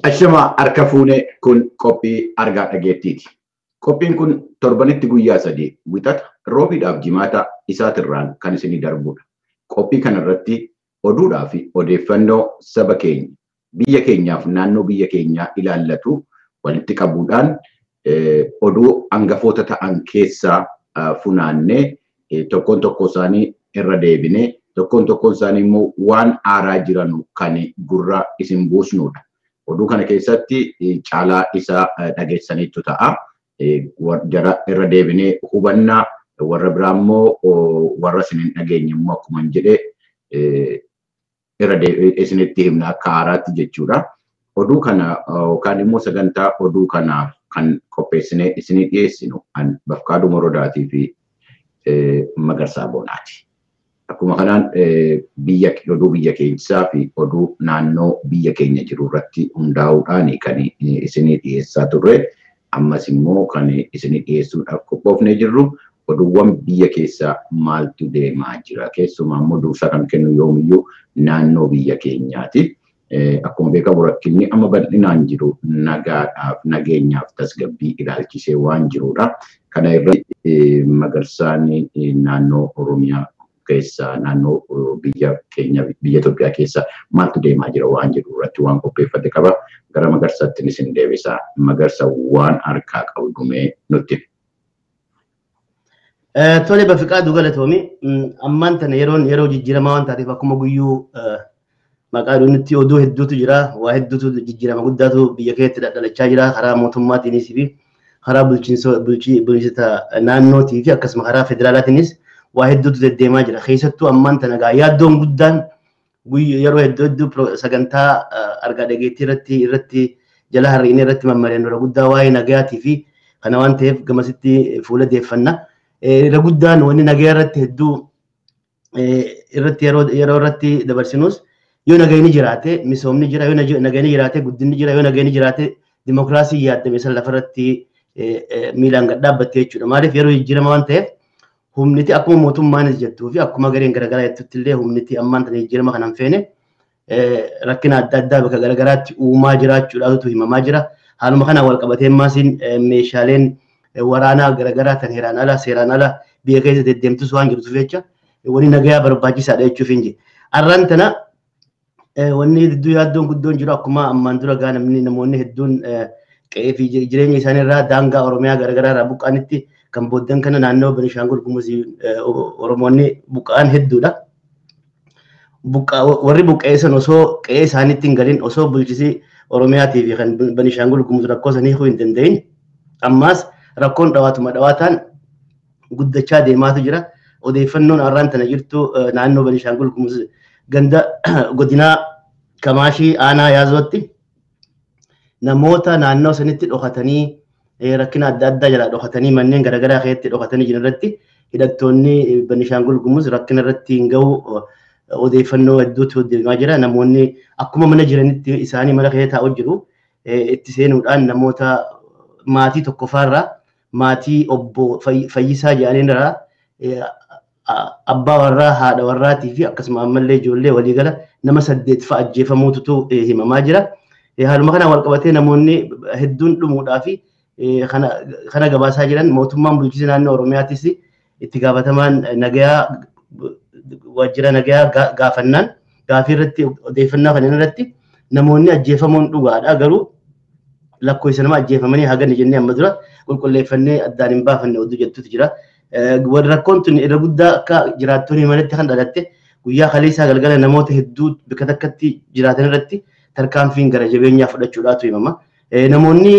Ashama harka fuunee kun qophii argaa dhageettiiti. Qophiin kun torbanitti guyyaa 3 wixata roobiidhaaf jimaata isaatirraan kan isinii darbudha. Qophii kanarratti oduudhaa fi odeeffannoo saba keenya biyya keenyaaf naannoo biyya keenyaa ilaallatu walitti qabuudhaan oduu hangafoota ta'an keessaa funaannee tokkoon tokko isaanii irra deebinee tokkoon isaanii immoo waan aaraa jiran kan gurra isin buusnudha. Oduu kana keessatti caalaa isaa dhageessaniitu ta'a. Jara irra deebinee hubannaa warra biraa immoo warra isin hin dhageenye immoo akkuma jedhee irra isinitti himna akka haaraatti jechuudha. Oduu kana yookaan immoo sagantaa oduu kanaaf kan qopheessinee isinii dhiyeessinu an Bafqaaduu Morodaatii fi Magarsaa Boonaati. Akkuma kanaan oduu biyya keessaa fi oduu naannoo biyya keenya jiru irratti hundaa'uudhaan kan isinii dhiyeessaa turre. Ammas immoo kan isinii dhiyeessuudhaaf qophoofnee jirru oduuwwan biyya keessaa maaltu deemaa jira. Keessumaa immoo dursa kan kennu yoomiyyuu naannoo biyya keenyaati. Akkuma beekamu rakkinni amma bal'inaan jiru nagaadhaaf nageenyaaf tasgabbii ilaalchisee waan jirudha. Kana irratti Magarsaan naannoo Oromiyaa keessa naannoo biyya keenya biyya Itoophiyaa keessa maaltu deemaa jira waan jedhu irratti waan qopheeffate qaba. Gara Magarsaatti isin deebisa. Magarsa waan harkaa qabdu mee nutti. Tole Bafqaaduu galatoomi. Ammaan tana yeroo jijjiiramaa waan taateef akkuma guyyuu maqaa nutti oduu hedduutu jira. Waa hedduutu jijjiirama guddaatu biyya keessatti dhalachaa jira. Karaa mootummaatiinis fi karaa bulchiinsa naannootii fi akkasuma karaa federaalaatiinis waa hedduutu deddeemaa jira. Keessattuu ammaan tana yaaddoon guddaan yeroo hedduu sagantaa argaa dhageettii irratti jala harriinii irratti mammareen dura guddaa waa'ee nagayaatii fi kana waan ta'eef gamasitti fuula deeffanna. Irra guddaan wanni nagaya irratti hedduu irratti yeroo irratti dabarsinus yoo nagayni jiraate misoomni jira, yoo nagayni jiraate guddinni jira, yoo nagayni jiraate dimokiraasii yaaddame san lafarratti miilaan gad dhaabbattee jechuudha. Maaliif yeroo jijjiirama waan ta'eef humniti akkuma mootummaanis jettuu fi akkuma gareen garaagaraa jettutti illee humniti ammaan tana jijjiirama kanaan feene rakkina adda addaa bakka garaagaraatti uumaa jiraachuudhaatu himamaa jira. Haaluma kanaan wal qabatee maasiin meeshaaleen waraanaa garaagaraa tan heeraan ala seeraan ala biyya keessa deddeemtus waan jirtuuf jecha wanni nagayaa barbaachisaadha jechuuf hin jiru. Arraan tana wanni hedduu yaaddoon guddoon jiru akkuma ammaan dura gaa namoonni hedduun qe'ee fi jireenya isaanii irraa daangaa Oromiyaa garaagaraa irraa buqqaanitti kan booddan kana naannoo Beenishaangul Gumuz Oromoonni buqqa'an hedduudha. Warri buqqeessan osoo qe'ee isaaniitti hin galin osoo bulchisi Oromiyaatii fi kan Beenishaangul Gumuz rakkoo sanii hin danda'in ammaas rakkoon dhawaataan guddachaa deemaatu jira. Odeeffannoon arraan tana jirtu naannoo Beenishaangul Gumuz ganda godinaa Kamaashii aanaa Yaazootti namoota naannoo sanitti dhokatanii rakkina adda addaa jala dhokatanii manneen garaagaraa keessatti dhokatanii jiran irratti hidhattoonni Beenishaangul Gumuz rakkina irratti hin gahu odeeffannoo hedduutu deemaa jira. Namoonni akkuma mana jiranitti isaanii mana keessa taa'u jiru itti seenuudhaan namoota maatii tokkoffaarraa maatii obbo Fayyisaa jedhaniirraa abbaa warraa haadha warraatii fi akkasuma ammallee ijoollee waliigala nama 8 fa'a ajjeefamuutu himamaa jira. Haaluma kana wal qabatee namoonni hedduun dhumuudhaa fi kana gabaasaa jiran mootummaan bulchiinsa naannoo Oromiyaatis itti gaafatamaan nagayaa waajjira nagayaa gaafannaan gaafii irratti odeeffannaa kana irratti namoonni ajjeefamuun dhugaadha garuu lakkoofsa nama ajjeefamanii hagani jennee amma dura qulqulleeffannee addaan hin baafanne oduu jettutu jira. Rakkoon tun irra guddaa akka jiraattonni manatti kan dhalatte guyyaa kaleessaa galgala namoota hedduu bakka takkatti jiraatan irratti tarkaanfiin gara jabeenyaa fudhachuudhaatu himama. Namoonni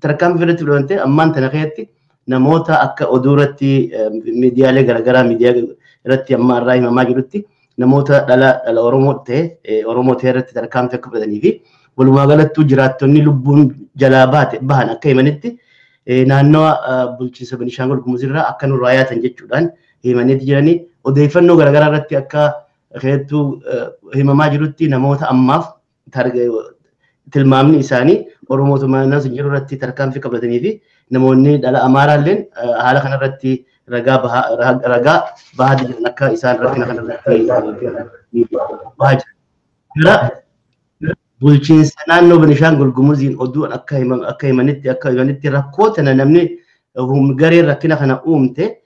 tarkaanfii irratti fudhatante ammaan tana keessatti namoota akka oduu irratti miidiyaalee garaagaraa miidiyaa irratti amma irraa himamaa jirutti namoota dhala Oromoo ta'e irratti tarkaanfii akka fudhatanii fi walumaa galattuu jiraattonni lubbuun jalaa bahan akka himanitti naannoo bulchiinsa Beenishaangul Gumuz irraa akka nurraa yaatan jechuudhaan himaniiti jiranii odeeffannoo garaagaraa irratti akka hedduu himamaa jirutti namoota ammaaf tilmaamni isaanii Oromoota naannoo sun jiru irratti tarkaanfii qabatanii fi namoonni dhala Amaaraalleen haala kanarratti ragaa bahaa jiran akka isaan rakkina kanarratti bahaa jiran. bulchiinsa naannoo Beenishaangul Gumuziin oduun akka himanitti rakkoo tana namni gareen rakkina kana uumte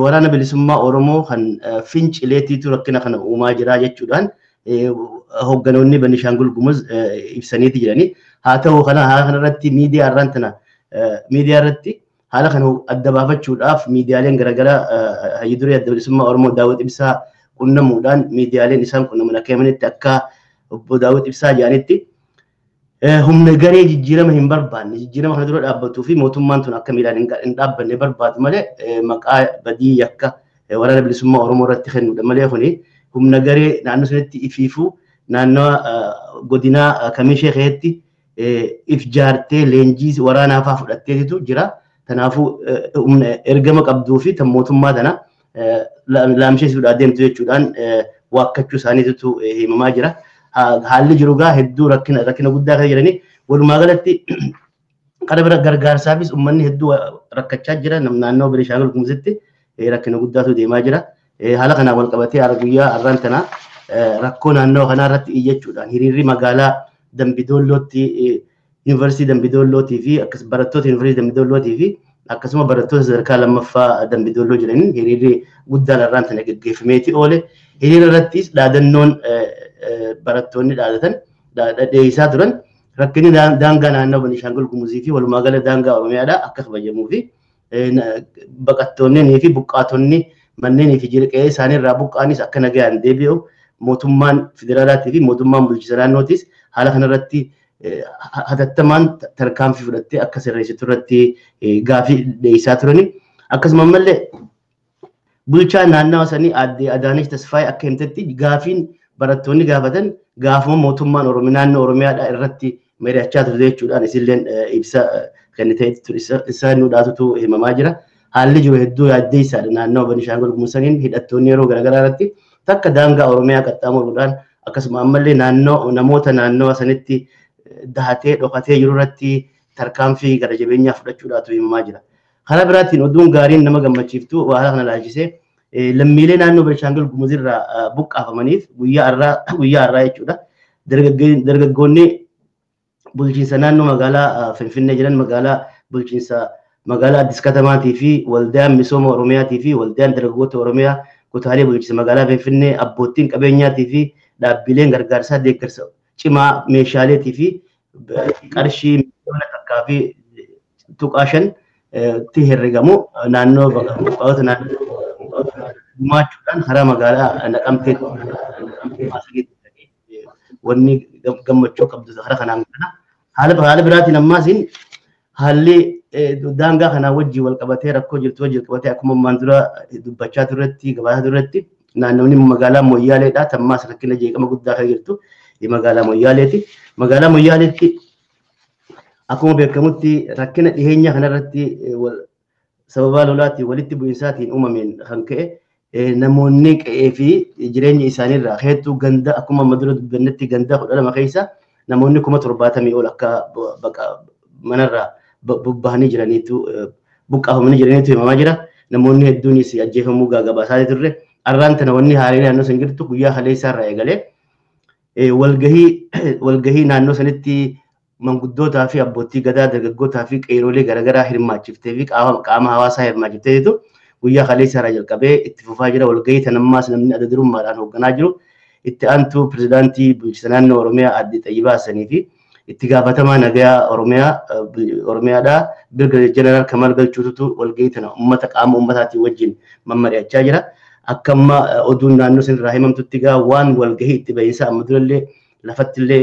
waraana bilisummaa Oromoo kan fincileetiitu rakkina kana uumaa jira jechuudhaan hogganoonni Beenishaangul Gumuz ibsaniiti jiranii. Haa ta'u kanarratti miidiyaa irratti haala kana adda baafachuudhaaf miidiyaaleen garaagaraa hayyu duree adda bilisummaa Oromoo Daawit Ibsaa qunnamuudhaan miidiyaaleen isaan qunnaman akka himanitti akka obbo Daawit Ibsaa jedhanitti humna garee jijjiirama hin barbaanne jijjiirama kana dura dhaabbatuu fi mootummaan tun akka miidhaan hin dhaabbanne barbaadu malee maqaa badii yakka waraana bilisummaa Oromoo irratti kennuudha malee kuni humna garee naannoo sanatti ifiifuu naannoo godinaa Kamishee keessatti if jaartee leenjii waraanaa fa'aa fudhatteetu jira. Kanaafuu humna ergama qabduu fi tan mootummaa tana laamsheessuudhaan deemtu jechuudhaan waakkachuu isaaniitu himamaa jira. Haalli jiru gaa hedduu rakkina guddaa kan jiranii walumaa galatti kana bira gargaarsaafis uummanni hedduu rakkachaa jira naannoo Beenishaangul Gumuzitti rakkina guddaatu deemaa jira. Haala kanaan wal qabatee guyyaa har'aan tana rakkoo naannoo kanaa irratti iyyachuudhaan hiriirri magaalaa Dambidollootti Yuunivarsiitii Dambidollootii fi barattoota Yuunivarsiitii Dambidollootii fi akkasuma barattoota sadarkaa lammaffaa Dambidolloo jiraniin hiriirri guddaan har'aan tana gaggeeffameeti oole. Hiriira irrattis dhaadannoon barattoonni dhaadatan dhiyeessaa turan rakkinni daangaa naannoo Beenishaangul Gumuzii fi walumaa gala daangaa Oromiyaadhaa akka kabajamuu fi baqattoonnii fi buqqaatonni manneenii fi jirqee isaaniirraa buqqaanis akka nagaan deebi'u mootummaan federaalaatii fi mootummaan bulchiinsa naannootis haala kanarratti hatattamaan tarkaanfii fudhattee akka sirreessitu irratti gaafii dhiyeessaa turani. Akkasuma ammallee bulchaa naannawaa sanii aadde Adaanesh Tasfaayee akka himtetti gaafiin barattoonni gaafatan gaafuma mootummaan naannoo Oromiyaadhaa irratti mari'achaa ture jechuudhaan isilleen ibsa kenniteetu isaan nuudhaatutu himamaa jira. Haalli jiru hedduu yaaddeessaadha naannoo Beenishaangul Gumuzaniin hidhattoonni yeroo garaagaraa irratti takka daangaa Oromiyaa qaxxaamuruudhaan akkasuma ammallee namoota naannoo sanitti dahatee dhokatee jiru irratti tarkaanfii gara jabeenyaa fudhachuudhaatu himamaa jira. Karaa biraatiin oduun gaariin nama gammachiiftu haala kana laalchisee lammiilee naannoo Beenishaangul Gumuzirraa buqqaafamaniif guyyaa har'aa jechuudha. Dargaggoonni bulchiinsa naannoo magaalaa Finfinnee jiran magaalaa Addis Katamaatii fi waldaan misooma Oromiyaatii fi waldaan dargaggoota Oromiyaa kutaalee bulchiinsa magaalaa Finfinnee abbootiin qabeenyaatii fi dhaabbileen gargaarsaa deeggarsa cimaa meeshaaleetii fi qarshii miliyoona takkaa fi tuqaa shan itti herregamu naannoo buqqaatota naannoo gumaachuudhaan karaa magaalaa Naqamteetti wanni gammachuu qabdu karaa kanaan haala biraatiin ammaasiin haalli daangaa kanaa wajjii wal qabatee rakkoo jirtu wajjii qabatee akkuma ammaan dura dubbachaa turretti gabaasaa turretti naannoonni magaalaa Moyyaaleedhaa tammaas rakkina jeeqama guddaa kan jirtu magaalaa Moyyaaleeti. Magaalaa Moyyaaleetti akkuma beekamutti rakkina dhiheenya kanarratti sababa lolaatiin walitti bu'insaatiin uumameen kan ka'e namoonni qe'ee fi jireenya isaaniirraa hedduu ganda akkuma amma dura dubbannetti ganda 12 keessa namoonni 70,000 ol akka manarraa buqqaafamanii jiraniitu himamaa jira. Namoonni hedduunis ajjeefamuu gabaasaa turre. Har'aan tana wanni haalee naannoo san jirtu guyyaa haleessaarraa eegalee walgahii naannoo sanitti manguddootaa fi abbootii gadaa dargaggootaa fi qeeroolee garaagaraa hirmaachiftee fi qaama hawaasaa hirmaachifteetu guyyaa haleessaarraa jalqabee itti fufaa jira. Walgahii tanammaas namni adda durummaadhaan hoogganaa jiru itti aantuu pirezidaantii bulchiinsa naannoo Oromiyaa Aadde Xayyibaa Hassanii fi itti gaafatamaa nagaa Oromiyaadhaa Birgadeer Jeneraal Kamal Galchuutu walgahii tana qaama uummataatiin wajjin mammari'achaa jira. Akka amma oduun naannoo sanirraa himamtutti gaa waan walgahii itti bahinsa amma durallee lafattillee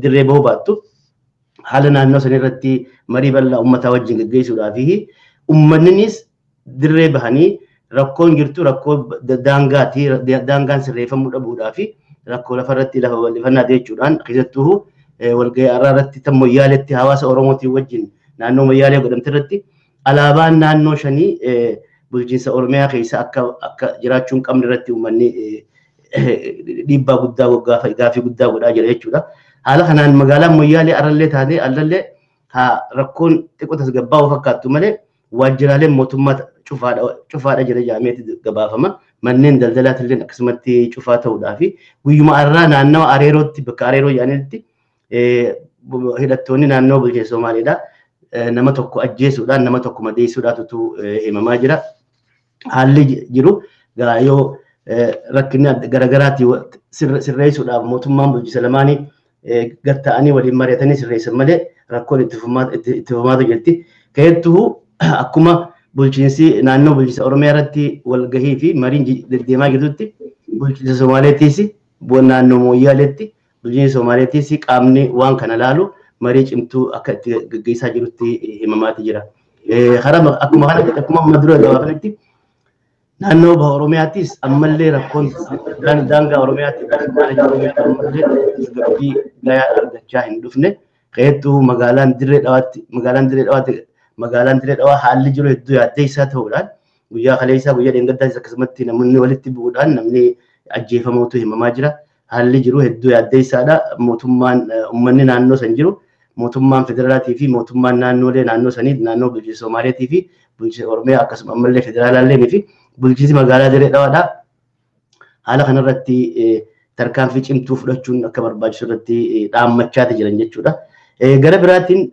dirree bahuu baattu haala naannoo sanirratti marii bal'aa uummataa wajjin gaggeessuudhaa fi uummanninis dirree bahanii rakkoon jirtu rakkoo daangaan sirreeffamuu dhabuudhaa fi rakkoo lafarratti lafa bal'ifannaa jechuudhaan keessattuu walgahii har'aa irratti tan Moyyaaleetti hawaasa Oromootiin wajjin naannoo Moyyaalee godhamte irratti alaabaan naannoo shanii bulchiinsa Oromiyaa keessa akka jiraachuu hin qabne irratti uummanni dhiibbaa guddaa gaafii guddaa godhaa jira jechuudha. Haala kanaan magaalaan Moyyaalee arallee taatee allallee rakkoon xiqqoo tasgabbaa'uu fakkaattu malee waajjiraaleen mootummaa cufaadha jira jedhameeti gabaafama. Manneen daldalaatillee akkasumatti cufaa ta'uudhaa fi guyyuma har'aa naannawa Areerootti bakka Areeroo jedhanitti hidhattoonni naannoo bulchiinsa Somaaliidha. Nama tokko ajjeesuudhaan nama tokko madeessuudhaatu himamaa jira. Haalli jiru yoo rakkinni garagaraatti sirreessuudhaaf mootummaan bulchiinsa lamaanii gatta'anii waliin mari'atanii sirreessan malee rakkoon itti fufamaa jirti. Keessattuu akkuma bulchiinsi naannoo bulchiinsa Oromiyaa irratti walgahii fi mariin deddeemaa jirtutti bulchiinsa Somaaleettis naannoo Mooyyaaleetti bulchiinsa Somaaleettis qaamni waan kana laalu marii cimtuu akka itti gaggeessaa jirutti himamaati jira. Akkuma amma dura gabaafnetti naannoo baha Oromiyaattis ammallee rakkoon daangaa Oromiyaatti ammallee tasgabbii gahaa argachaa hin dhufne. Keessattuu magaalaan Dirree Dhawaa haalli jiru hedduu yaaddeessaa ta'uudhaan guyyaa kaleessaa guyyaa dheengaddaas akkasumatti namoonni walitti bu'uudhaan namni ajjeefamuutu himamaa jira. Haalli jiru hedduu yaaddeessaadha. Mootummaan uummanni naannoo san jiru mootummaan federaalaatii fi mootummaan naannoolee naannoo sanii naannoo bulchiinsa Somaaleetii fi bulchiinsa Oromiyaa akkasuma ammallee federaalaallee fi bulchiinsi magaalaa Dirree Dhawaadha. Haala kanarratti tarkaanfii cimtuu fudhachuun akka barbaachisu irratti dhaammachaati jiran jechuudha. Gara biraatiin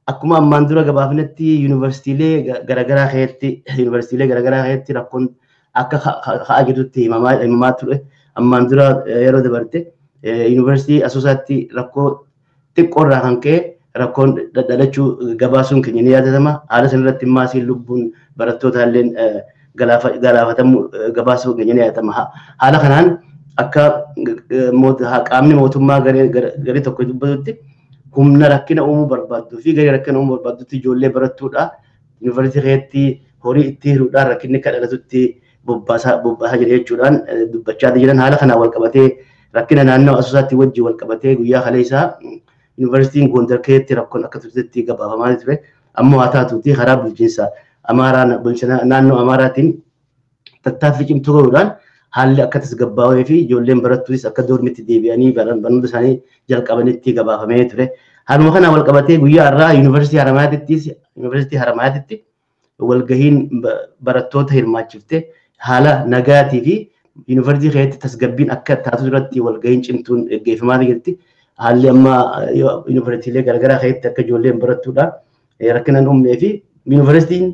akkuma ammaan dura gabaafnetti yuunivarsiitiilee garaagaraa keessatti rakkoon akka ka'aa jirtutti himamaa ture. Ammaan dura yeroo dabarte yuunivarsiitii Asoosaatti rakkoo xiqqoorraa kan ka'e rakkoon dhalachuu gabaasuun keenya ni yaadatama. Haala sanarratti maasiin lubbuun barattootaa illee galaafatamuu gabaasuun keenya ni yaadatama. Haala kanaan akka qaamni mootummaa garee tokko dubbatutti humna rakkina uumuu barbaaduu fi garee rakkina uumuu barbaadutti ijoollee barattuudha. Yuunivarsiitii keessatti horii itti hiruudhaan rakkinni akka dhalatutti bobbaasaa jira jechuudhaan dubbachaa jiran. Haala kanaan wal qabatee rakkina naannoo Asoosaatti wajjin wal qabatee guyyaa kaleessaa yuunivarsiitiin Gondar keessatti rakkoon akka turtetti gabaafamaa ture. Ammoo haa taatuuti karaa bulchiinsa naannoo Amaaraatiin tattaaffii cimtuu godhuudhaan haalli akka tasgabbaa'ee fi ijoolleen barattuunis akka doormitti deebi'anii barnoota isaanii jalqabanitti gabaafamee ture. Haaluma kanaan wal qabatee guyyaa har'aa yuunivarsiitii Haramaayyaatti walgahiin barattoota hirmaachiftee haala nagaatii fi yuunivarsiitii keessatti tasgabbiin akka taatu irratti walgahiin cimtuun gaggeeffamaa jirti. Haalli amma yuunivarsiitiilee garaagaraa keessatti akka ijoolleen barattuudha rakkinaan uumamee fi yuunivarsiitiin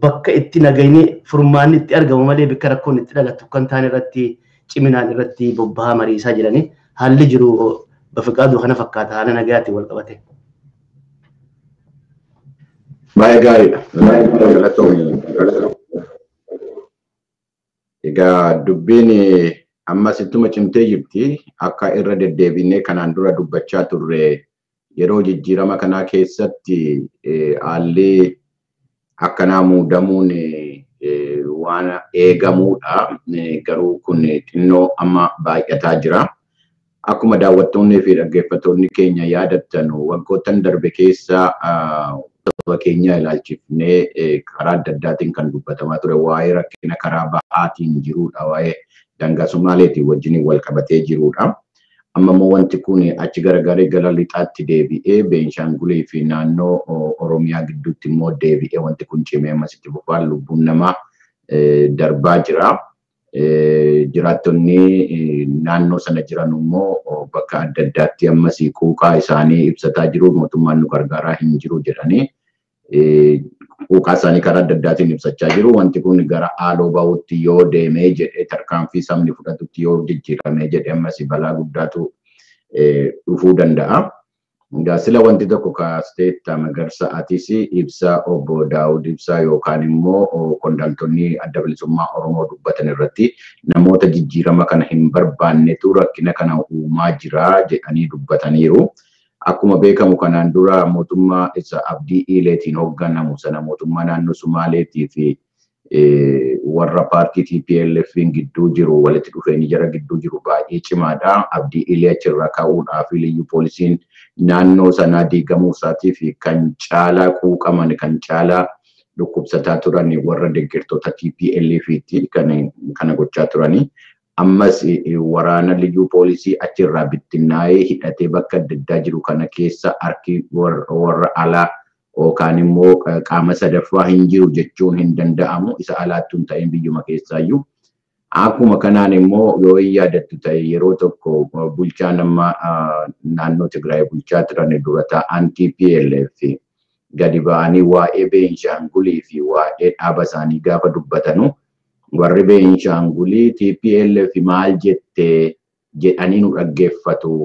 bakka itti nagayni furmaanni itti argamu malee bakka rakkoon itti dhalatu kan ta'an irratti ciminaan irratti bobbahaa mariisaa jiranii haalli jiru bafiqaaduu kana fakkaata haala nagaatti wal qabate. Baay'ee gaariidha. Egaa dubbiin ammas ittuma cimtee jirti akka irra deddeebinee kanaan dura dubbachaa turre yeroo jijjiirama kanaa keessatti haalli akkanaa muudamuun waan eegamuudha. Garuu kun xinnoo amma baay'ataa jira. Akkuma daawwattoonnii fi dhaggeeffattoonni keenya yaadattan waggoottan darbe keessa saba keenya ilaalchifnee karaa adda addaatiin kan dubbatamaa ture waa'ee rakkina karaa bahaatiin jiruudha. Waa'ee daangaa Somaaleetiin wajjin wal qabatee jiruudha. Amma immoo wanti kun achi garagaree gara lixaatti deebi'ee Beenshaangulii fi naannoo Oromiyaa gidduutti immoo deebi'ee wanti kun cimee ammasitti fufaan lubbuun namaa darbaa jira. Jiraattonni naannoo sana jiran immoo bakka adda addaatti ammas quuqaa isaanii ibsataa jiru. Mootummaan nu gargaaraa hin jiru jedhanii quuqaa isaanii karaa adda addaatiin ibsachaa jiru. Wanti kun gara haaloo bahuutti yoo deemee jedhee tarkaanfii sabni fudhatutti yoo jijjiiramee jedhee ammas balaa guddaatu dhufuu danda'a. Sila wanti tokko kaasteetta Magarsa atis ibsa obbo Daawud Ibsaa yookaan immoo qondaaltonni adda bilisummaa Oromoo dubbatan irratti namoota jijjiirama kana hin barbaannetu rakkina kana uumaa jira jedhanii dubbataniiru. Akkuma beekamu kanaan dura mootummaa isa Abdii Ileetiin hoogganamu sana mootummaa naannoo Sumaaleetii fi warra paartii TPLF gidduu jiru walitti dhufeenyi jara gidduu jiru baay'ee cimaadha. Abdii Ilee achirra ka'uudhaaf liyyuu poolisiin naannoo sanaa diigamuu isaatii fi kan caalaa quuqaman kan caalaa dhukkubsataa turan warra deeggartoota TPLFitti kana gochaa turani. Ammas waraana liyyuu poolisii achirraa bittinnaa'ee hidhatee bakka adda addaa jiru kana keessa harki warra alaa yookaan immoo qaama sadaffaa hin jiru jechuun hin danda'amu. Isa alaattuu hin ta'in biyyuma keessaayyuu Akkuma kanaan immoo yoo yaadattu ta'e yeroo tokko bulchaan amma naannoo Tigraay bulchaa turan dura ta'an TPLF gadi ba'anii waa'ee Beenishaangulii fi waa'ee dhaaba isaanii gaafa dubbatanu warri Beenishaangulii TPLF maal jettee jedhanii nu dhaggeeffatu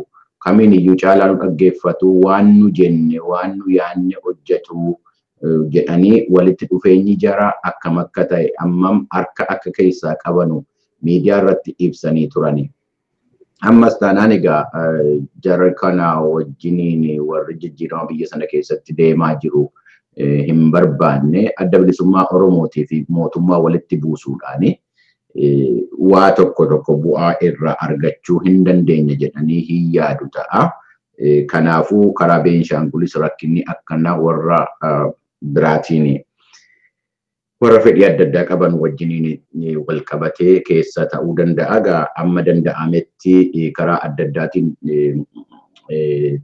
kamiin iyyuu caalaa nu dhaggeeffatu waan nu jenne waan nu yaanne hojjetu jedhanii walitti dhufeenyi jara akkam akka ta'e ammam harka akka keessaa qabanu miidiyaa irratti ibsanii turani. Ammas taanaan egaa jara kana wajjiniin warri jijjiirama biyya sana keessatti deemaa jiru hin barbaanne adda bilisummaa Oromootii fi mootummaa walitti buusuudhaani waa tokko bu'aa irraa argachuu hin dandeenye jedhanii hin yaadu ta'a. Kanaafuu karaa Beenishaangulis rakkinni akkana warra biraatiin warra fedhii adda addaa qaban wajjiniin wal qabatee keessa ta'uu danda'a. Amma danda'ametti karaa adda addaatiin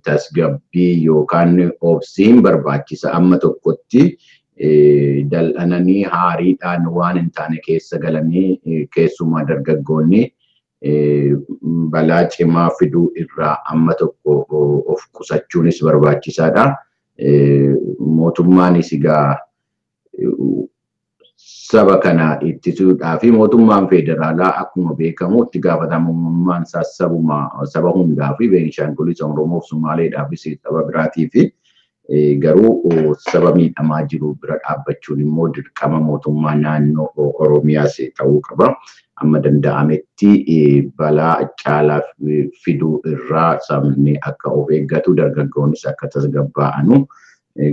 tasgabbii yookaan obsiin barbaachisa. Amma tokkotti dal'ananii haariidhaan waan hin taane keessa galanii keessumaa dargaggoonni balaa cimaa fiduu irraa amma tokko of qusachuunis barbaachisaadha. Mootummaanis egaa saba kana ittisuudhaa fi mootummaan federaalaa akkuma beekamu itti gaafatamummaan isaa saba hundaa fi Beenishaangulis Oromoof Sumaaleedhaa fi saba biraatii fi garuu saba miidhamaa jiru bira dhaabbachuun immoo dirqama mootummaa naannoo Oromiyaas ta'uu qaba. Amma danda'ametti balaa caalaa fiduu irraa sabni akka of eeggatu dargaggoonnis akka tasgabbaa'anu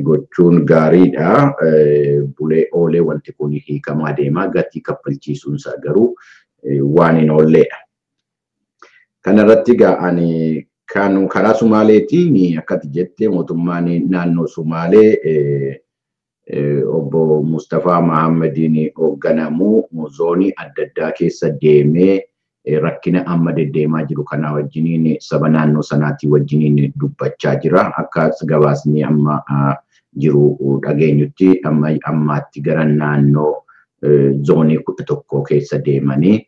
gochuun gaariidha. Bulee oolee wanti kun hiikamaa deemaa gatii kaffalchiisuunsaa garuu waan hin oolleedha. Kanarratti ani kan karaa Sumaaleetiin akkati jettee mootummaan naannoo Sumaalee obbo Mustafaa Mahammadiin hoogganamu zoonii adda addaa keessa deemee rakkina amma deddeemaa jiru kana wajjiniin saba naannoo sanaatii wajjiniin dubbachaa jira. Akka gabaasni amma jiru dhageenyutti ammaatti gara naannoo zoonii 11 keessa deemanii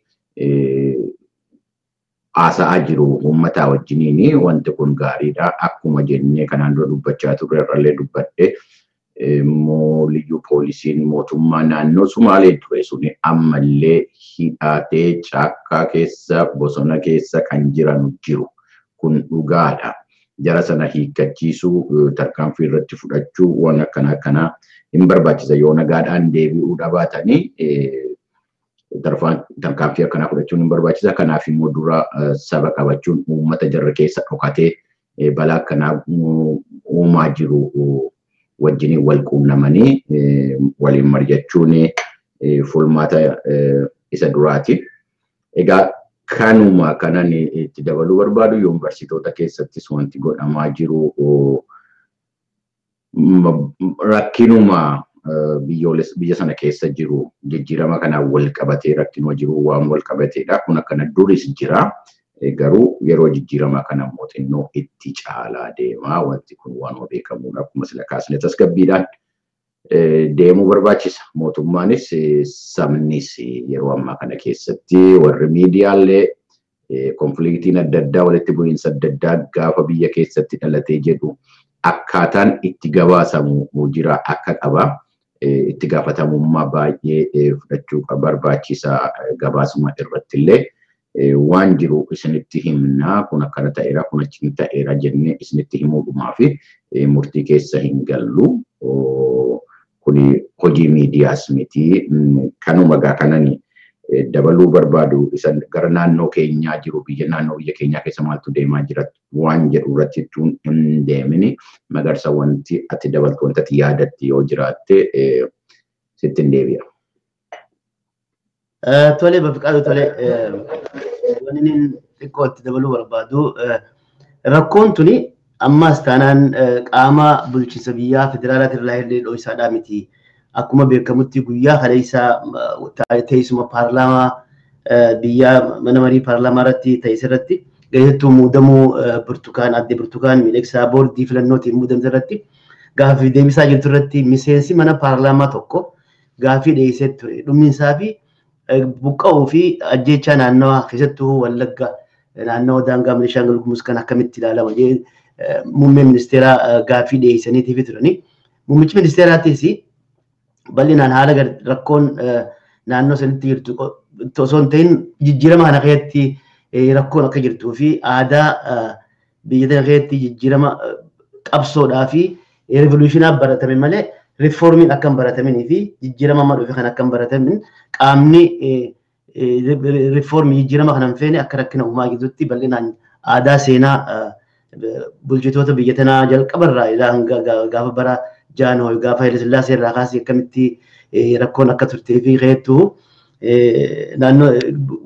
haasa'aa jiru uummataa wajjiniin. Wanti kun gaariidha. Akkuma jennee kanaan dura dubbachaa turre irrallee dubbadhe liyyuu poolisiin mootummaa naannoo Sumaalee ture suni ammallee hidhatee caakkaa keessa bosona keessa kan jiru kun dhugaadha. Jara sana hiikkachiisuu tarkaanfii irratti fudhachuu waan akkana hin barbaachisa. Yoo nagaadhaan deebi'uu dhabaatanii tarkaanfii akkanaa fudhachuun hin barbaachisa. Kanaaf immoo dura saba qabachuun uummata jarra keessa dhokatee balaa akkanaa uumaa jiru wajjiniin wal quunnamanii waliin mari'achuun furmaata isa duraati. Egaa kanuma kanan itti dabaluu barbaadu yuunivarsiitota keessattis wanti godhamaa jiru rakkinuma biyya sana keessa jiru jijjiirama kanaan wal qabatee rakkinuma jiru waan wal qabateedha. Kun akkana duris jira. Garuu yeroo jijjiirama kana mootinnoo itti caalaa deemaa. Wanti kun waan beekamuudha. Akkuma sila kaasne tasgabbiidhaan deemuu barbaachisa. Mootummaanis sabnis yeroo ammaa kana keessatti warri miidiyaallee konfliktiin adda addaa walitti bu'iinsa adda addaa gaafa biyya keessatti dhalatee jedhu akkaataan itti gabaasamu jira akka qaba. Itti gaafatamummaa baay'ee fudhachuu barbaachisaa gabaasuma irrattillee. Waan jiru isinitti himnaa kun akkana ta'eera kun achiin ta'eera jennee isinitti himuudhumaa fi murtii keessa hin gallu. Kuni hojii miidiyaas miti. Kanuma gaa kanani dabaluu barbaadu isa gara naannoo keenyaa jiru naannoo biyya keenyaa keessa maaltu deemaa jira waan jedhu irratti hin deemini. Magarsa wanti ati dabaltu wanti ati yaadatti yoo jiraatte sitti hin deebi'a. Tole Bafiqaaduu tole wanni xiqqoo itti dabaluu barbaadu rakkoon tuni ammas taanaan qaama bulchiinsa biyyaa federaalaatii irraa illee dho'isaadhaa miti. Akkuma beekamutti guyyaa kaleessaa teessuma paarlaamaa biyyaa mana marii paarlaamaa irratti teessee irratti gaheettuu muudamuu adde Burtukaan Miidhagsaa boordii filannootiin muudamte irratti gaaffii deebisaa jirtu irratti miseensi mana paarlaamaa tokko gaaffii dhiyeessee ture. Dhumiinsaa fi buqqa'uu fi ajjeechaa naannawaa keessattuu Wallagga naannawaa daangaa Beenishaangul Gumuz kan akkamitti ilaalama muummee ministeeraa gaaffii dhiyeessaniitiif turani. Muummichi ministeeraattis bal'inaan haala rakkoon naannoo sanitti jirtu osoo hin ta'in jijjiirama kana keessatti rakkoon akka jirtuu fi aadaa biyya kana keessatti jijjiirama qabsoodhaa fi revolushinaaf baratame malee riformiin akka hin barataminii fi jijjiirama amma dhufe kan akka hin baratamin qaamni riformii jijjiirama kana hin feene akka rakkina uumaa gidduutti bal'inaan aadaa seenaa bulchitoota biyya tanaa jalqabarraa gaafa bara Jaanoo gaafa Haile Sillaasee irraa kaasee akkamitti rakkoon akka turtee fi keessattuu naannoo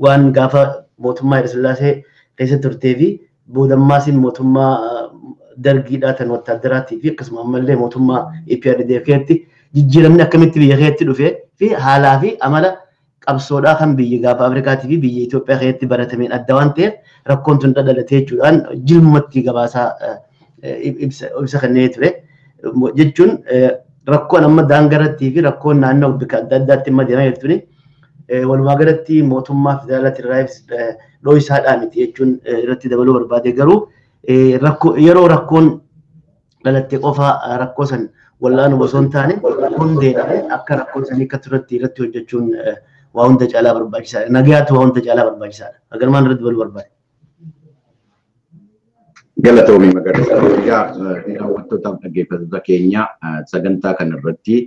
waan gaafa mootummaa Haile Sillaasee keessa turtee fi boodammaas mootummaa dargiidhaa tan wattaaddaraatii fi akkasuma ammallee mootummaa EPRDF keessatti jijjiiramni akkamitti biyya keessatti dhufee fi haalaa fi amala qabsoodhaa kan biyya gaafa Afrikaatii fi biyya Itoophiyaa keessatti baratameen adda waan ta'eef rakkoon tun dhalatee jechuudhaan jilmumatti gabaasaa ibsa kennee ture. Jechuun rakkoon amma daangarattii fi rakkoon naannoo bakka adda addaatti amma deemaa jirtuni walumaa galatti mootummaa federaalaatii irraa dhoohisaadhaa miti jechuun irratti dabaluu barbaade garuu yeroo rakkoon dhalattee qofa rakkoo san wallaanuu osoo hin taane hundeedhaan akka rakkoon sanii akka turatti irratti hojjechuun waa hunda caalaa barbaachisaadha. Nagayaatu waa hunda caalaa barbaachisaadha. Agarmaan irratti dabaluu barbaade. Galatoomii Magariisa daawwattootaaf dhaggeeffattoota keenya sagantaa kanarratti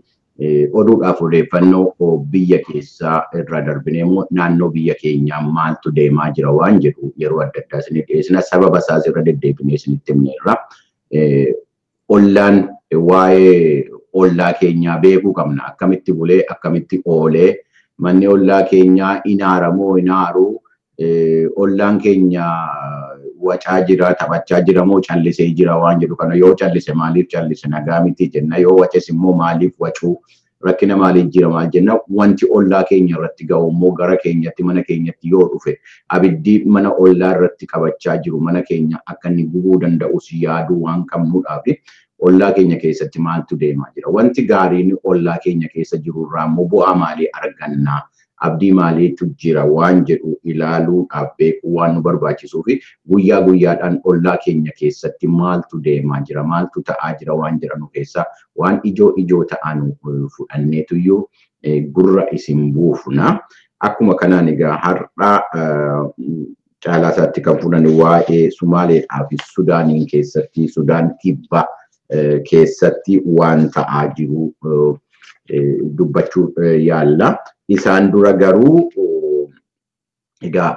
oduudhaaf odeeffannoo biyya keessaa irraa darbinee immoo naannoo biyya keenyaa maaltu deemaa jira waan jedhu yeroo adda addaa isinii dhiyeessina. Sababa isaas irra deddeebinee isinitti himneerra. Ollaan waa'ee ollaa keenyaa beekuu qabna. Akkamitti bulee akkamitti oolee manni ollaa keenyaa inaaramoo inaaruu ollaan keenya wacaa jira taphachaa jira moo callisee jira waan jedhu kana yoo callise maaliif callise nagaa miti jenna yoo waces immoo maaliif wacuu rakkina maaliif jira maal jenna wanti ollaa keenya irratti ga'u immoo gara keenyatti mana keenyatti yoo dhufe abiddi mana ollaa irratti qabachaa jiru mana keenya akka inni gubuu danda'us yaaduu waan qabnuudhaaf ollaa keenya keessatti maaltu deemaa jira wanti gaariin ollaa keenya keessa jiru irraa immoo bu'aa maalii argannaa abdii maaliitu jira waan jedhu ilaaluudhaaf beekuu waan nu barbaachisuu fi guyyaa guyyaadhaan ollaa keenya keessatti maaltu deemaa jira maaltu ta'aa jira waan jedhanu keessaa waan ijoo ta'an fudhanneetuyyuu gurra isin buufna. Akkuma kanaan egaa har'a caalaa isaatti kan fudhan waa'ee Sumaaleedhaa fi Sudaaniin keessatti Sudaan kibba keessatti waan ta'aa jiru dubbachuu yaalla. Isaan dura garuu egaa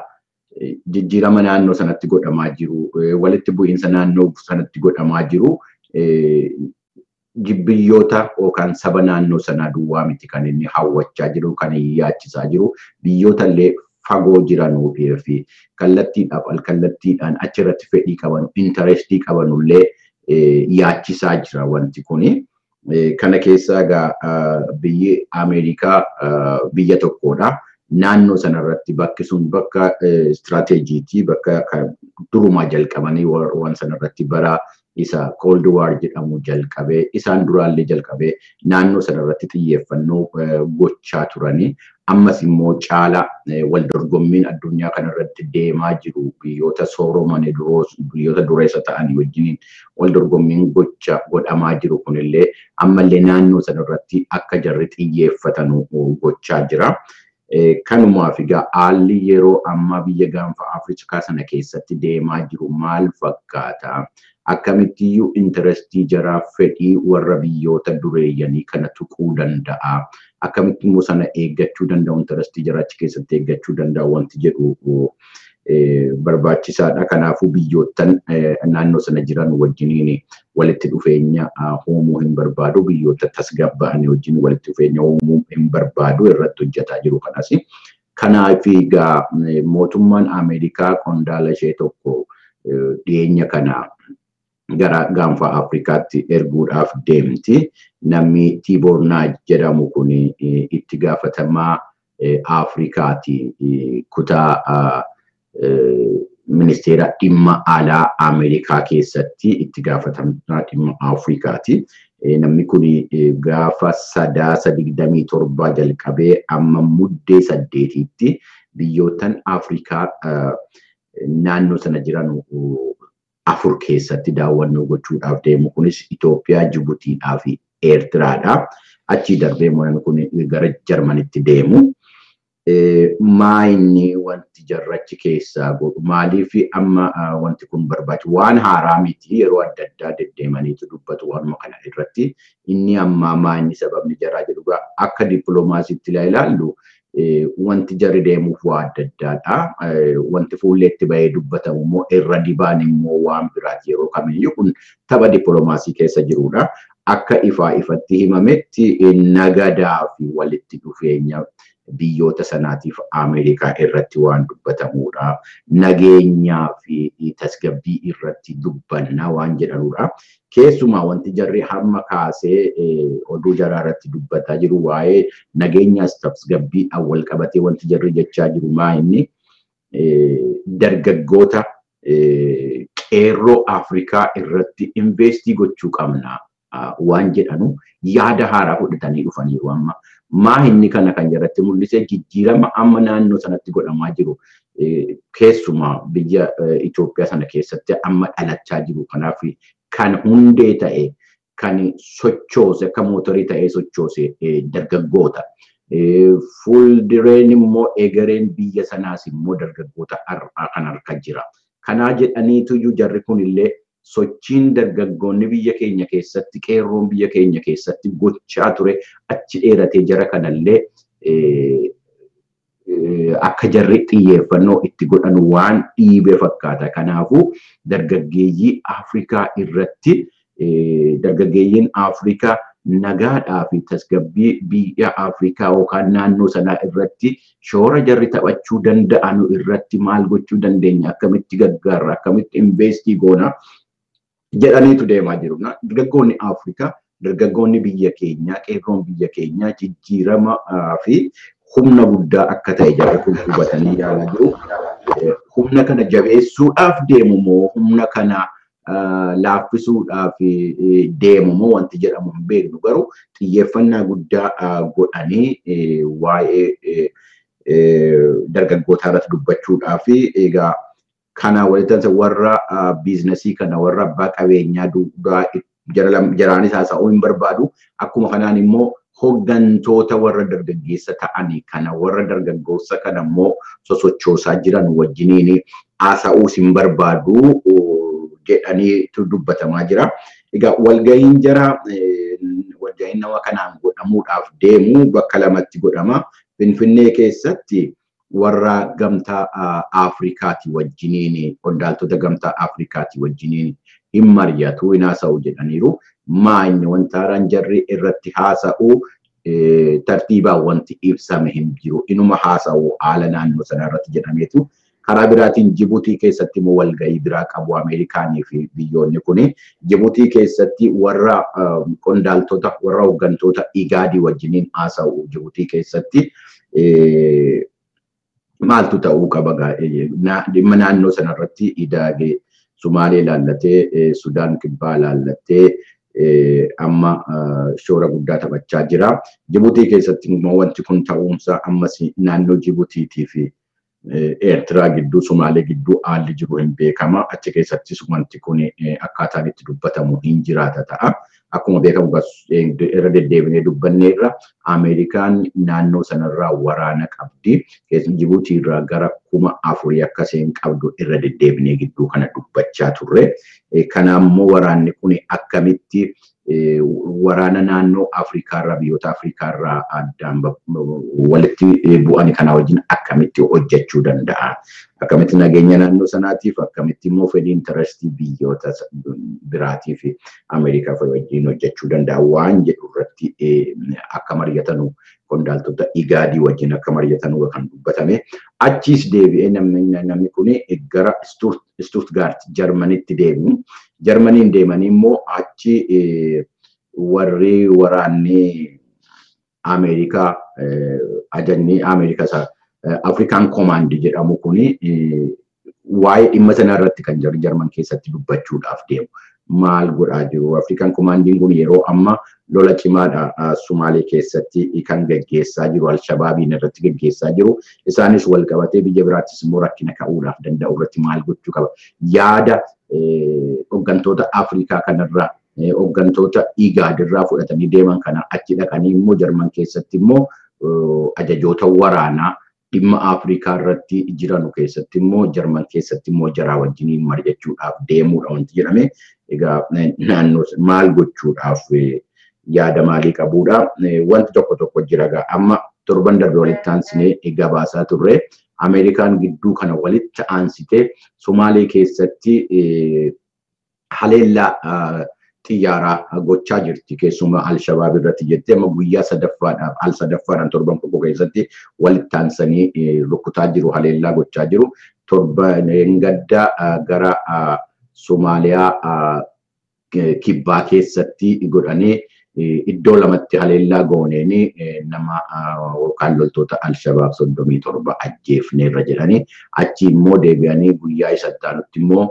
jijjiirama naannoo sanatti godhamaa jiru walitti bu'iinsa naannoo sanatti godhamaa jiru biyyoota yookaan saba naannoo sanaa duwwaa miti kan inni hawwachaa jiru kan yaachisaa jiru biyyoota illee fagoo jiranuu fi kallattiidhaaf alkallattiidhaan achirratti fedhii qaban intarestii qabanullee yaachisaa jira wanti kuni. Kana keessaa egaa biyyi Ameerikaa biyya tokkodha. Naannoo sanarratti bakki sun bakka istiraateejiitii bakka durumaa jalqabanii waan sanarratti bara isa Cold War jedhamu jalqabee isaan duraallee jalqabee naannoo sanarratti xiyyeeffannoo gochaa turanii ammas immoo caala wal dorgommiin addunyaa kanarratti deemaa jiru biyyoota sooromanii biyyoota dureessa ta'anii wajjiniin wal dorgommiin godhamaa jiru kunillee ammallee naannoo sanarratti akka jarri xiyyeeffatanu gochaa jira. Kanumaaf egaa haalli yeroo ammaa biyya gaanfa Afrikaa sana keessatti deemaa jiru maal fakkaata? Akkamittiyyuu intarestii jaraa fedhii warra biyyoota dureeyyanii kana tuquu danda'a? Akkamitti immoo sana eeggachuu danda'u intarestii jaraa achi keessatti eeggachuu danda'u wanti jedhu barbaachisaadha. Kanaafuu biyyoottan naannoo sana jiran wajjiniin walitti dhufeenya uumuu hin barbaadu biyyoota tasgabba'anii wajjin walitti dhufeenya uumuu hin barbaadu irratti hojjetaa jiru kanas. Kanaaf egaa mootummaan Ameerikaa qondaala ishee tokko dhiyeenya kana gara gaanfa Afrikaatti erguudhaaf deemti. Namni Tiiboor Naaj jedhamu kun itti gaafatamaa Afrikaati kutaa ministeera dhimma alaa Ameerikaa keessatti itti gaafatamaa dhimma Afrikaati. Namni kun gaafa 27 jalqabee amma muddee 8tti biyyootan Afrikaa naannoo sana jiran 4 keessatti daawwannoo gochuudhaaf deemu. Kunis Itoophiyaa, Jibutiidhaa fi Eertiraadha. Achii darbee namni kun gara Jarmanitti deemu. Maayinni wanti jarrachi keessaa godhu maaliif amma wanti kun barbaachisu waan haaraa miti yeroo adda addaa deddeemaniitu dubbatu waanuma kana irratti inni amma maayinni sababni jarraa jedhu akka dippiloomaasiitti ilaallu wanti jarri deemuuf waa adda addaadha. Wanti fuulleetti bahee dubbatamu immoo irra dibaan immoo waan biraati yeroo kamiyyuu kun tapha dippiloomaasii keessa jirudha. Akka ifatti himametti nagadaa fi walitti dhufeenya biyyoota sanaatiif Ameerikaa irratti waan dubbatamudha. Nageenyaa fi tasgabbii irratti dubbanna waan jedhanudha. Keessumaa wanti jarri hamma kaasee oduu jaraa irratti dubbataa jiru waa'ee nageenyaas tasgabbii wal qabatee wanti jarri jechaa jiru maayinni dargaggoota qeerroo Afrikaa irratti investii gochuu qabna waan jedhanu yaada haaraa fudhatanii dhufaniiru amma. Maayinni kana kan jarratti mul'ise jijjiirama amma naannoo sanatti godhamaa jiru keessumaa biyya Itoophiyaa sana keessatti amma dhalachaa jiru. Kanaaf kan hundee ta'e kan sochoose akka mootorii ta'ee sochoose dargaggoota. Fuuldureen immoo egereen biyya sanaas immoo dargaggoota kan harka jira. Kanaa jedhaniitu jarri kunillee sochiin dargaggoonni biyya keenya keessatti qeerroon biyya keenya keessatti gochaa ture achi dheeratee jara kanallee akka jarri xiyyeeffannoo itti godhan waan dhiibee fakkaata. Kanaafuu dargaggeeyyii Afrikaa irratti dargaggeeyyiin Afrikaa nagaadhaa fi tasgabbii biyya Afrikaa yookaan naannoo sanaa irratti shoora jarri taphachuu danda'an irratti maal gochuu dandeenya akkamitti gargaarra akkamitti investii goona jedhaniitu deemaa jiru. Dargaggoonni Afrikaa, dargaggoonni biyya keenyaa, qeerroon biyya keenyaa jijjiirama fi humna guddaa akka ta'e jarri kun hubatanii yaalaa jiru. Humna kana jabeessuudhaaf deemu moo humna kana laaffisuudhaaf deemu moo wanti jedhamu hin beeknu garuu xiyyeeffannaa guddaa godhanii waa'ee dargaggootaa irratti dubbachuudhaaf egaa kana walitti warra biizinasii kana warra abbaa qabeenyaa duudaa jaraanis haasa'uu hin barbaadu. Akkuma kanaan immoo hoggantoota warra dargaggeessa ta'anii kana warra dargaggoota kana immoo sosochoosaa jiran wajjiniin haasa'uus hin barbaadu jedhaniitu dubbatamaa jira. Egaa walgahiin nama kanaan godhamuudhaaf deemu bakka lamatti godhama. Finfinnee keessatti warra gamtaa Afrikaati wajjiniin qondaaltota gamtaa Afrikaati wajjiniin hin mari'atu hin haasa'u jedhaniiru. Maayinni wanta haaraan jarri irratti haasa'u tartiibaan wanti ibsame hin jiru. Inuma haasa'u haala naannoo sana irratti jedhameetu. Karaa biraatiin Jibuutii keessatti immoo walgahii biraa qabu Ameerikaanii fi biyyoonni kuni. Jibuutii keessatti warra qondaaltota warra hoggantoota igaadii wajjiniin haasa'u Jibuutii keessatti maaltu ta'uu qaba dhimma naannoo sanarratti idaagee Sumaalee laallatee Sudaan kibbaa laallatee amma shoora guddaa taphachaa jira. Jibuutii keessatti immoo wanti kun ta'uunsa ammas naannoo Jibuutiitii fi Eertiraa gidduu Sumaalee gidduu haalli jiru hin beekama. Achi keessattis wanti kun akkaataan itti dubbatamu hin jiraata ta'a. Akkuma beekamu irra deddeebinee dubbanneerra Ameerikaan naannoo sanarraa waraana qabdi. Jibuutii irraa gara 4,000 akkasiin qabdu irra deddeebinee gidduu kana dubbachaa turre. Kanaammoo waraanni kun akkamitti waraana naannoo Afrikaarraa biyyoota Afrikaarraa addaan walitti bu'anii kana wajjin akkamitti hojjechuu danda'a. Akkamitti nageenya naannoo sanaatiif akkamitti immoo fedhii intarestii biyyoota biraatiif Ameerikaaf wajjin hojjechuu danda'a waan jedhu irratti akka mari'atanu qondaaltota igaadii wajjin akka mari'atanu kan dubbatame. Achiis deebi'ee namni kun gara Stuttgart Jarmanitti deemu. Jarmaniin deemanii immoo achi warri waraanni Ameerikaa ajajni Ameerikaa Afrikaan Command jedhamu kuni waa'ee dhimma sana irratti kan jarri Jarman keessatti dubbachuudhaaf deemu. maal godhaa jiru. Afrikaan komaandiin kun yeroo amma lola cimaadha Sumaalee keessatti kan gaggeessaa jiru. Alshabaabiin irratti gaggeessaa jiru. Isaanis wal qabatee biyya biraattis immoo rakkina ka'uudhaaf danda'u irratti maal gochuu qaba. Yaada hooggantoota Afrikaa kanarraa hooggantoota IGAD irraa fudhatanii deeman kana achi dhaqanii immoo Jarman keessatti immoo ajajoota waraanaa dhimma Afrikaa irratti jiranu keessatti immoo Jarman keessatti immoo jaraa wajjiniin mari'achuudhaaf deemuudha wanti jedhame. Egaa naannoo maal gochuudhaaf yaada maalii qabuudha. Wanti tokko jira amma torban darbe walitti aansinee gabaasaa turre. Ameerikaan gidduu kana walitti aansitee Somaalee keessatti haleellaa xiyyaaraa gochaa jirti. Keessumaa Alshabaab irratti jettee amma guyyaa sadaffaadhaan torban tokko keessatti walitti aansanii rukutaa jiru, haleellaa gochaa jiru. Torban gaddaa gara Somaaliyaa kibbaa keessatti godhanii iddoo lamatti haleellaa gooneeni nama yookaan loltoota Alshabaab 37 ajjeefneerra jedhanii achi immoo deebi'anii guyyaa isa itti immoo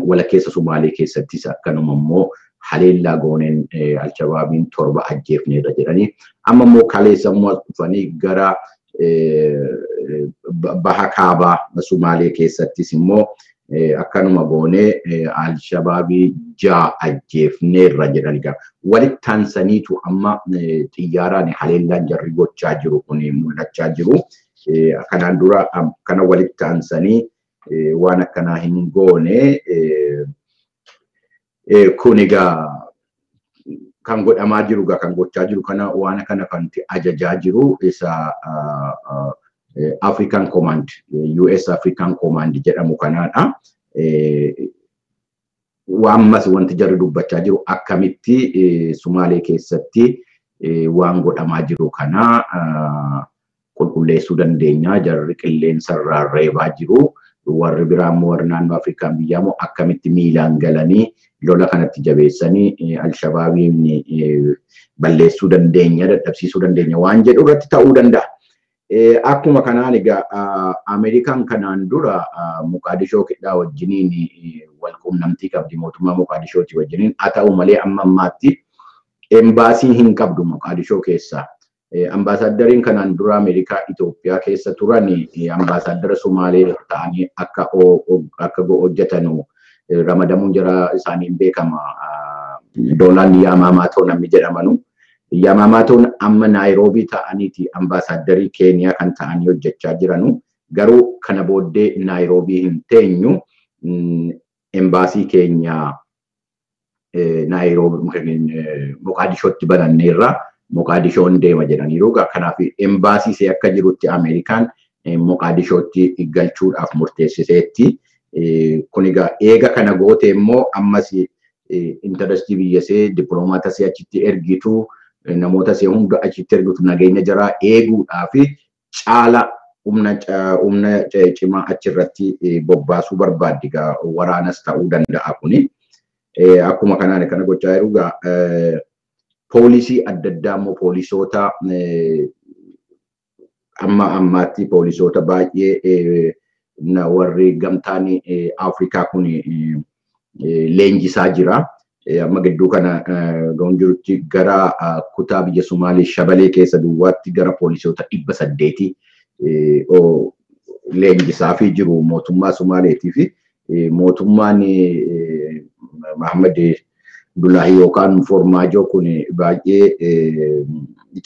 walakkeessa Somaalee keessattis akkanuma immoo haleellaa gooneen Alshabaabiin 7 ajjeefneerra jedhanii amma immoo kaleessa immoo dhufanii gara baha kaabaa Somaalee keessattis immoo akkanuma goonee Alshabaabii 6 ajjeefneerra jedhanii walitti aansaniitu amma xiyyaaraan haleellaan jarri gochaa jiru kun mul'achaa jiru. Kanaan dura kana walitti aansanii waan akkanaa hin goone kun egaa kan godhamaa jiru kan gochaa jiru kana waan kana kan ajajaa jiru isa African Command, US African Command jedhamu kanaadha. Ammas wanti jarri dubbachaa jiru akkamitti Somaalee keessatti waan godhamaa jiru kana qulqulleessuu dandeenya. Jarri qilleensarraa reebaa jiru. Warri biraa immoo warri naannoo Afrikaan biyyaa immoo akkamitti miilaan galanii lola kanatti jabeessanii Alshabaabiin balleessuu dandeenya, dadhabsiisuu dandeenya waan jedhu irratti ta'uu danda'a. Akkuma kanaan egaa Ameerikaan kanaan dura Moqaadishoo kidhaa wajjiniin wal quunnamtii qabdi mootummaa Moqaadishooti wajjiniin haa ta'u malee amma ammaatti embaasii hin qabdu Moqaadishoo keessaa. Ambaasaadariin kanaan dura Ameerikaa Itoophiyaa keessa turan ambaasaadara Somaalee ta'anii akka hojjetanu ramadamuun jara isaaniin beekama. Doolaan Yaamamaatoo namni jedhamanu. Yaamamaatoon amma Naayiroobii ta'aniiti ambaasaadarii Keeniyaa kan ta'anii hojjechaa jiranu. Garuu kana booddee Naayiroobii hin teenyu embaasii keenya Naayiroobii Moqaadishootti bananneerra. Moqaadishoon deema jedhaniiru. Kanaaf embaasii see akka jirutti Ameerikaan Moqaadishootti galchuudhaaf murteessiseetti. Kun eega kana goote immoo ammas intarastii biyya see dippiloomaata see achitti ergitu namoota see hunda achitti ergitu nageenya jaraa eeguudhaaf caala humna cimaa achirratti bobbaasuu barbaaddi waraanas ta'uu danda'a kuni. Akkuma kanaan kana gochaa jiru poolisii adda addaa immoo poolisoota ammaatti poolisoota baay'ee warri gamtaan Afrikaa kun leenjisaa jira. Amma gidduu kana ga'uun jirutti gara kutaa biyya Somaalee Shabalee keessa duwwaatti gara poolisoota 800 leenjisaa fi jiru mootummaa Somaaleetii fi mootummaan Mahammad Abdullahi yookaan Formaajoo kun baay'ee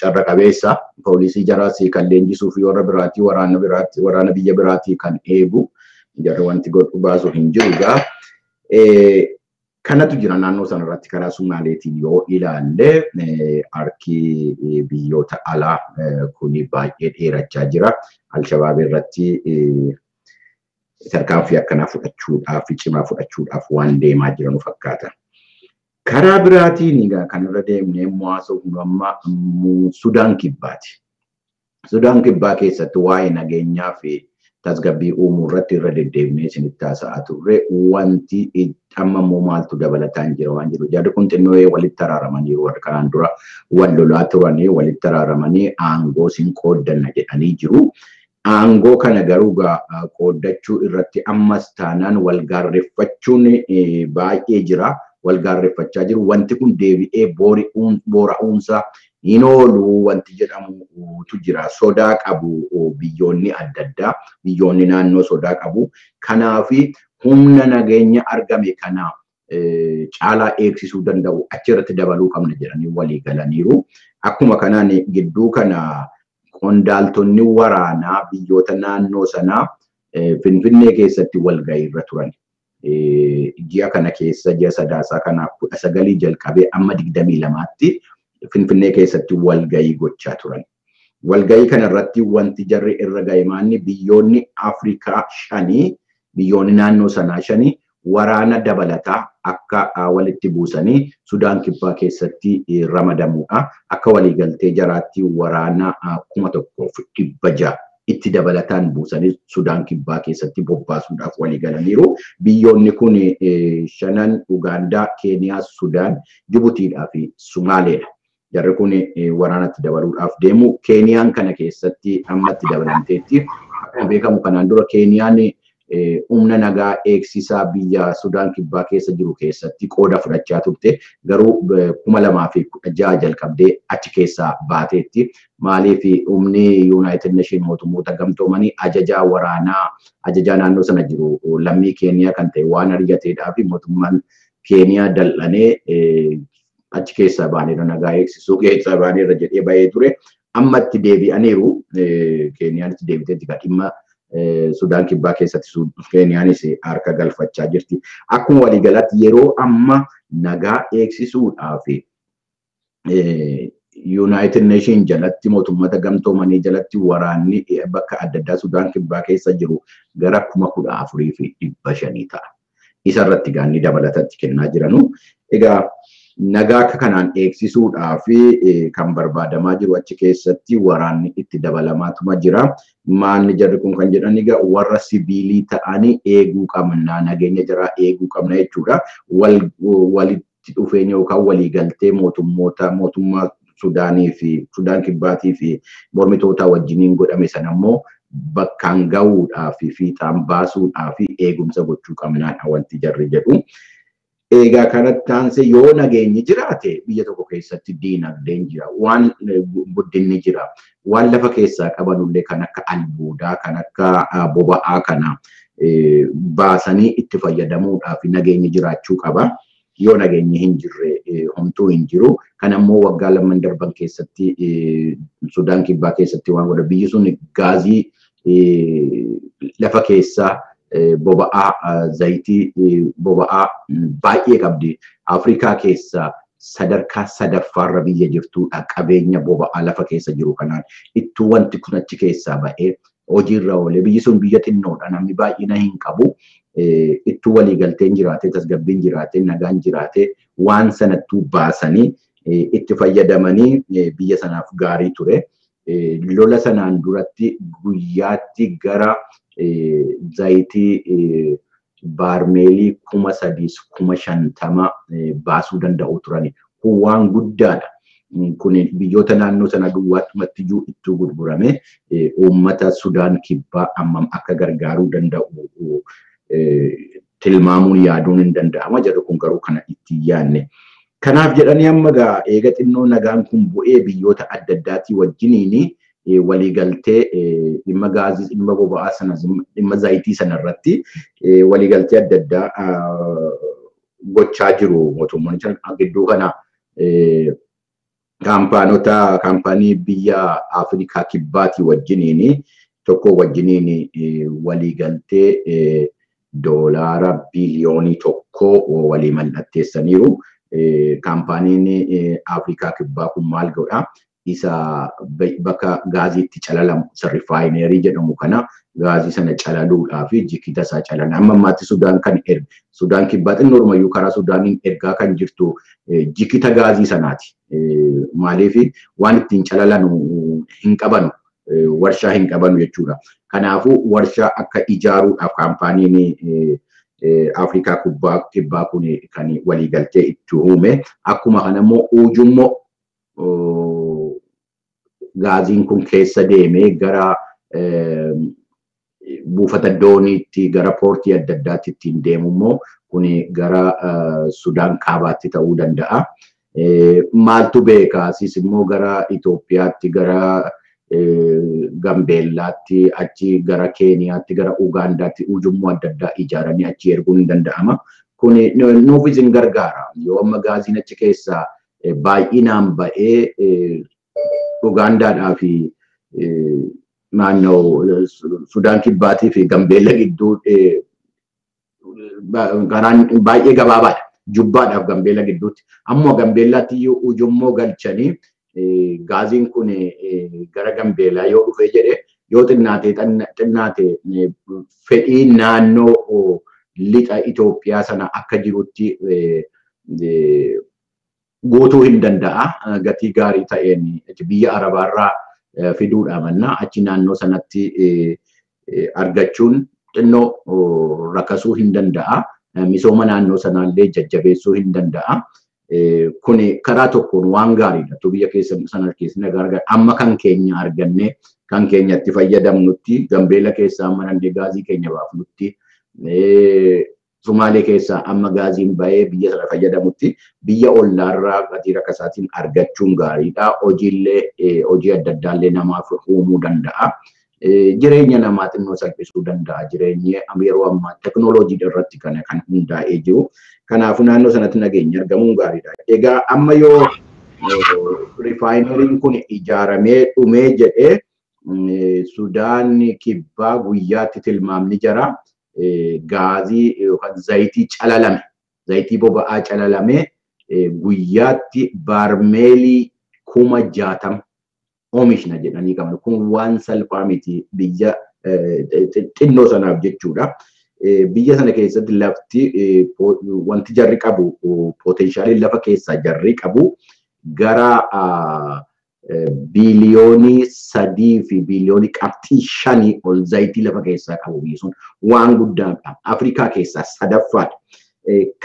carra qabeessa. Poolisii jaraas kan leenjisuu fi warra biraatii waraana biyya biraatii kan eegu jarri wanti godhu baasu hin jiru gaa. Kanatu jira naannoo sanarratti karaa Somaaleetiin yoo ilaalle harki biyyoota alaa kun baay'ee dheerachaa jira. Alshabaab irratti tarkaanfii akkanaa fudhachuudhaaf cimaa fudhachuudhaaf waan deemaa jiran fakkaata. Karaa biraatiin kanarra deemnee haasofnu amma Sudaan Kibbaati. Sudaan Kibbaa keessatti waa'ee nageenyaa fi tasgabbii uumuu irratti irra deddeebinee isinitti haasa'aa turre wanti amma immoo maaltu dabalataan jira waan jiru. Jarri kun xinnoo walitti araaramaniiru warri kanaan dura wal lolaa turanii walitti araaramanii aangoo siin qooddanna jedhanii jiru. Aangoo kana garuu qooddachuu irratti ammas taanaan wal gaarreeffachuun baay'ee jira. wal gaarreeffachaa jiru. Wanti kun deebi'ee boora'uunsa hin oolu wanti jedhamutu jira. Sodaa qabu biyyoonni adda addaa, biyyoonni naannoo sodaa qabu. Kanaafi humna nageenya argame kana caalaa eegsisuu danda'u achirratti dabaluu qabna jedhanii walii galaniiru. Akkuma kanaan gidduu kana qondaaltonni waraanaa biyyoota naannoo sanaa Finfinnee keessatti walgahii irra turan. Ji'a kana keessa ji'a sadaasaa kana 19 jalqabee amma 22tti Finfinnee keessatti walgahii gochaa turan. Walgahii kana irratti wanti jarri irra gahe maanni biyyoonni Afrikaa 5 biyyoonni naannoo sanaa 5 waraana dabalataa akka walitti buusanii Sudaan Kibbaa keessatti ramadamuudha. Akka waliigaltee jaraatti waraana 1,600 itti dabalataan buusanii Sudaan Kibbaa keessatti bobbaasuudhaaf walii galaniiru. Biyyoonni kun 5 Ugaandaa, Keeniyaa, Sudaan, Jibutiidhaa fi Sumaaleedha. Jarri kun waraanatti dabaluudhaaf deemu. Keeniyaan kana keessatti ammatti dabalamteetti. Akkuma beekamu kanaan dura Keeniyaan humna nagaa eegsisaa biyya Sudaan Kibbaa keessa jiru keessatti qooda fudhachaa turte. Garuu 2016 jalqabdee achi keessaa baateetti. Maaliif humni United Nations mootummoota gamtoomanii ajajaa waraanaa ajajaa naannoo sana jiru lammii Keeniyaa kan ta'e waan ari'ateedhaa fi mootummaan Keeniyaa dal'anee achi keessaa baaneera nagaa eegsisuu keessaa baaneera jedhee bahee ture. Ammatti deebi'aniiru. Keeniyaan itti deebiteetti dhimma Sudaan Kibbaa keessatti Keeniyaanis harka galfachaa jirti. Akkuma waliigalaatti yeroo amma nagaa eegsisuudhaaf United Nations jalatti mootummoota gamtoomanii jalatti waraanni bakka adda addaa Sudaan Kibbaa keessa jiru gara 14,500 ta'a. Isa irratti gaanni dabalatatti kennaa jiranu. Egaa nagaa kanaan eegsisuudhaaf kan barbaadamaa jiru achi keessatti waraanni itti dabalamaatuma jira. Maalni jarri kun kan jedhan egaa warra sibiilii ta'anii eeguu qabna, nageenya jaraa eeguu qabna jechuudha. Walitti dhufeenya yookaan waliigaltee mootummaa Sudaanii fi Sudaan Kibbaatii fi mormitoota wajjiniin godhame sana immoo bakkaan gahuudhaa fi fiixaan baasuudhaa fi eegumsa gochuu qabnaadha wanti jarri jedhu. Egaa kanatti aansee yoo nageenyi jiraate biyya tokko keessatti diinagdeen jira, waan guddinni jira, waan lafa keessaa qabanullee kan akka albuudaa, kan akka boba'aa kana baasanii itti fayyadamuudhaaf nageenyi jiraachuu qaba. Yoo nageenyi hin jirre homtuu hin jiru. Kan ammoo waggaa lamman darban keessatti Sudaan Kibbaa keessatti waan godha biyyi sun gaazii lafa keessaa boba'aa zayitii boba'aa baay'ee qabdi. Afrikaa keessaa sadarkaa sadaffaarra biyya jirtuudha qabeenya boba'aa lafa keessa jiru kanaan. Ittuu wanti kun achi keessaa ba'ee hojiirra oolee biyyi sun biyya xinnoodha namni baay'ina hin qabu. Ittuu waliigalteen jiraatee tasgabbiin jiraatee nagaan jiraatee waan sanattuu baasanii itti fayyadamanii biyya sanaaf gaarii ture. Lola sanaan duratti guyyaatti gara zayitii baarmeelii 3,550 baasuu danda'u turani. Kun waan guddaadha. Kun biyyoota naannoo sana duwwaattumatti iyyuu ittuu gurgurame uummata Sudaan Kibbaa ammam akka gargaaruu danda'u tilmaamuun yaaduun hin danda'ama. Jarri kun garuu kana itti yaanne. Kanaaf jedhanii amma eega xinnoo nagaan kun bu'ee biyyoota adda addaatii wajjiniin waliigaltee dhimma gaazii, dhimma boba'aa sana, dhimma zayitii sana irratti waliigaltee adda addaa gochaa jiru mootummoonni gidduu kana kaampaanii biyya Afrikaa Kibbaatii wajjiniin tokko wajjiniin waliigaltee doolaara biliyoonii 1 walii mallatteessaniiru. Kaampaaniin Afrikaa Kibbaa kun maal godhaa? Isa bakka gaaziitti calalamu rifaayineerii jedhamu kana gaazii sana calaluudhaaf jikita isaa calan. Amma ammaatti Sudaan Kibbaa xinnoormayyuu karaa Sudaaniin ergaa kan jirtu jikita gaazii sanaati. Maaliif waan ittiin calalanu hin qabanu, warshaa hin qabanu jechuudha. Kanaafuu warshaa akka ijaaruudhaaf kaampaaniin Afrikaa Kibbaa kun kan waliigaltee itti uume. Akkuma kanammoo ujummoo gaaziin kun keessa deemee gara buufata dooniitti gara poortii adda addaatti ittiin deemu immoo kuni gara Sudaan kaabaatti ta'uu danda'a. Maaltu beeka asis immoo gara Itoophiyaatti gara Gambeellaatti achi gara Keeniyaatti gara Ugaandaatti ujummoo adda addaa ijaaranii achi erguun ni danda'ama. Kuni nuufis hin gargaara. Yoo amma gaaziin achi keessaa baay'inaan ba'ee Ugaandaadhaa fi naannoo Sudaan kibbaatii fi Gambeella gidduu karaan baay'ee gabaabaadha. Jubbaadhaaf Gambeella gidduutti. Ammoo Gambeellaatti iyyuu ujummoo galchanii gaaziin kun gara Gambeellaa yoo dhufe jedhe yoo xinnaate fedhii naannoo lixa Itoophiyaa sana akka jirutti guutuu hin danda'a. Gatii gaarii ta'een biyya Arabaarraa fiduudha mannaa achi naannoo sanatti argachuun xinnoo rakkasuu hin danda'a. Misooma naannoo sanaallee jajjabeessuu hin danda'a. Kuni karaa tokkoon waan gaariidha. Biyya keessa sana keessa nagaa amma kan keenya arganne kan keenyatti fayyadamnutti Gambeella keessaa amma dandee gaazii keenya baafnutti Sumaalee keessaa amma gaaziin ba'ee biyya sana fayyadamutti biyya ollaarraa gatii rakkasaatiin argachuun gaariidha. Hojii adda addaallee namaaf uumuu danda'a. Jireenya namaa xinnoo salphisuu danda'a. Jireenyi yeroo ammaa teknooloojii irratti kan hundaa'ee jiru. Kanaafuu naannoo sanatti nageenya argamuun gaariidha. Egaa amma yoo rifaayineriin kun ijaaramee dhumee jedhee Sudaan kibbaa guyyaatti tilmaamni jira. Gaazii yookaan zayitii calalame, zayitii boba'aa calalame guyyaatti baarmeelii 60,000 oomishna jedhanii qaban. Kun waan salphaa miti biyya xinnoo sanaaf jechuudha. Biyya sana keessatti lafti wanti jarri qabu potenshaaliin lafa keessaa jarri qabu gara biliyoonii 3 fi biliyoonii 5 ol zayitii lafa keessaa qabu biyyi sun waan guddaadha. Afrikaa keessaa sadaffaadha.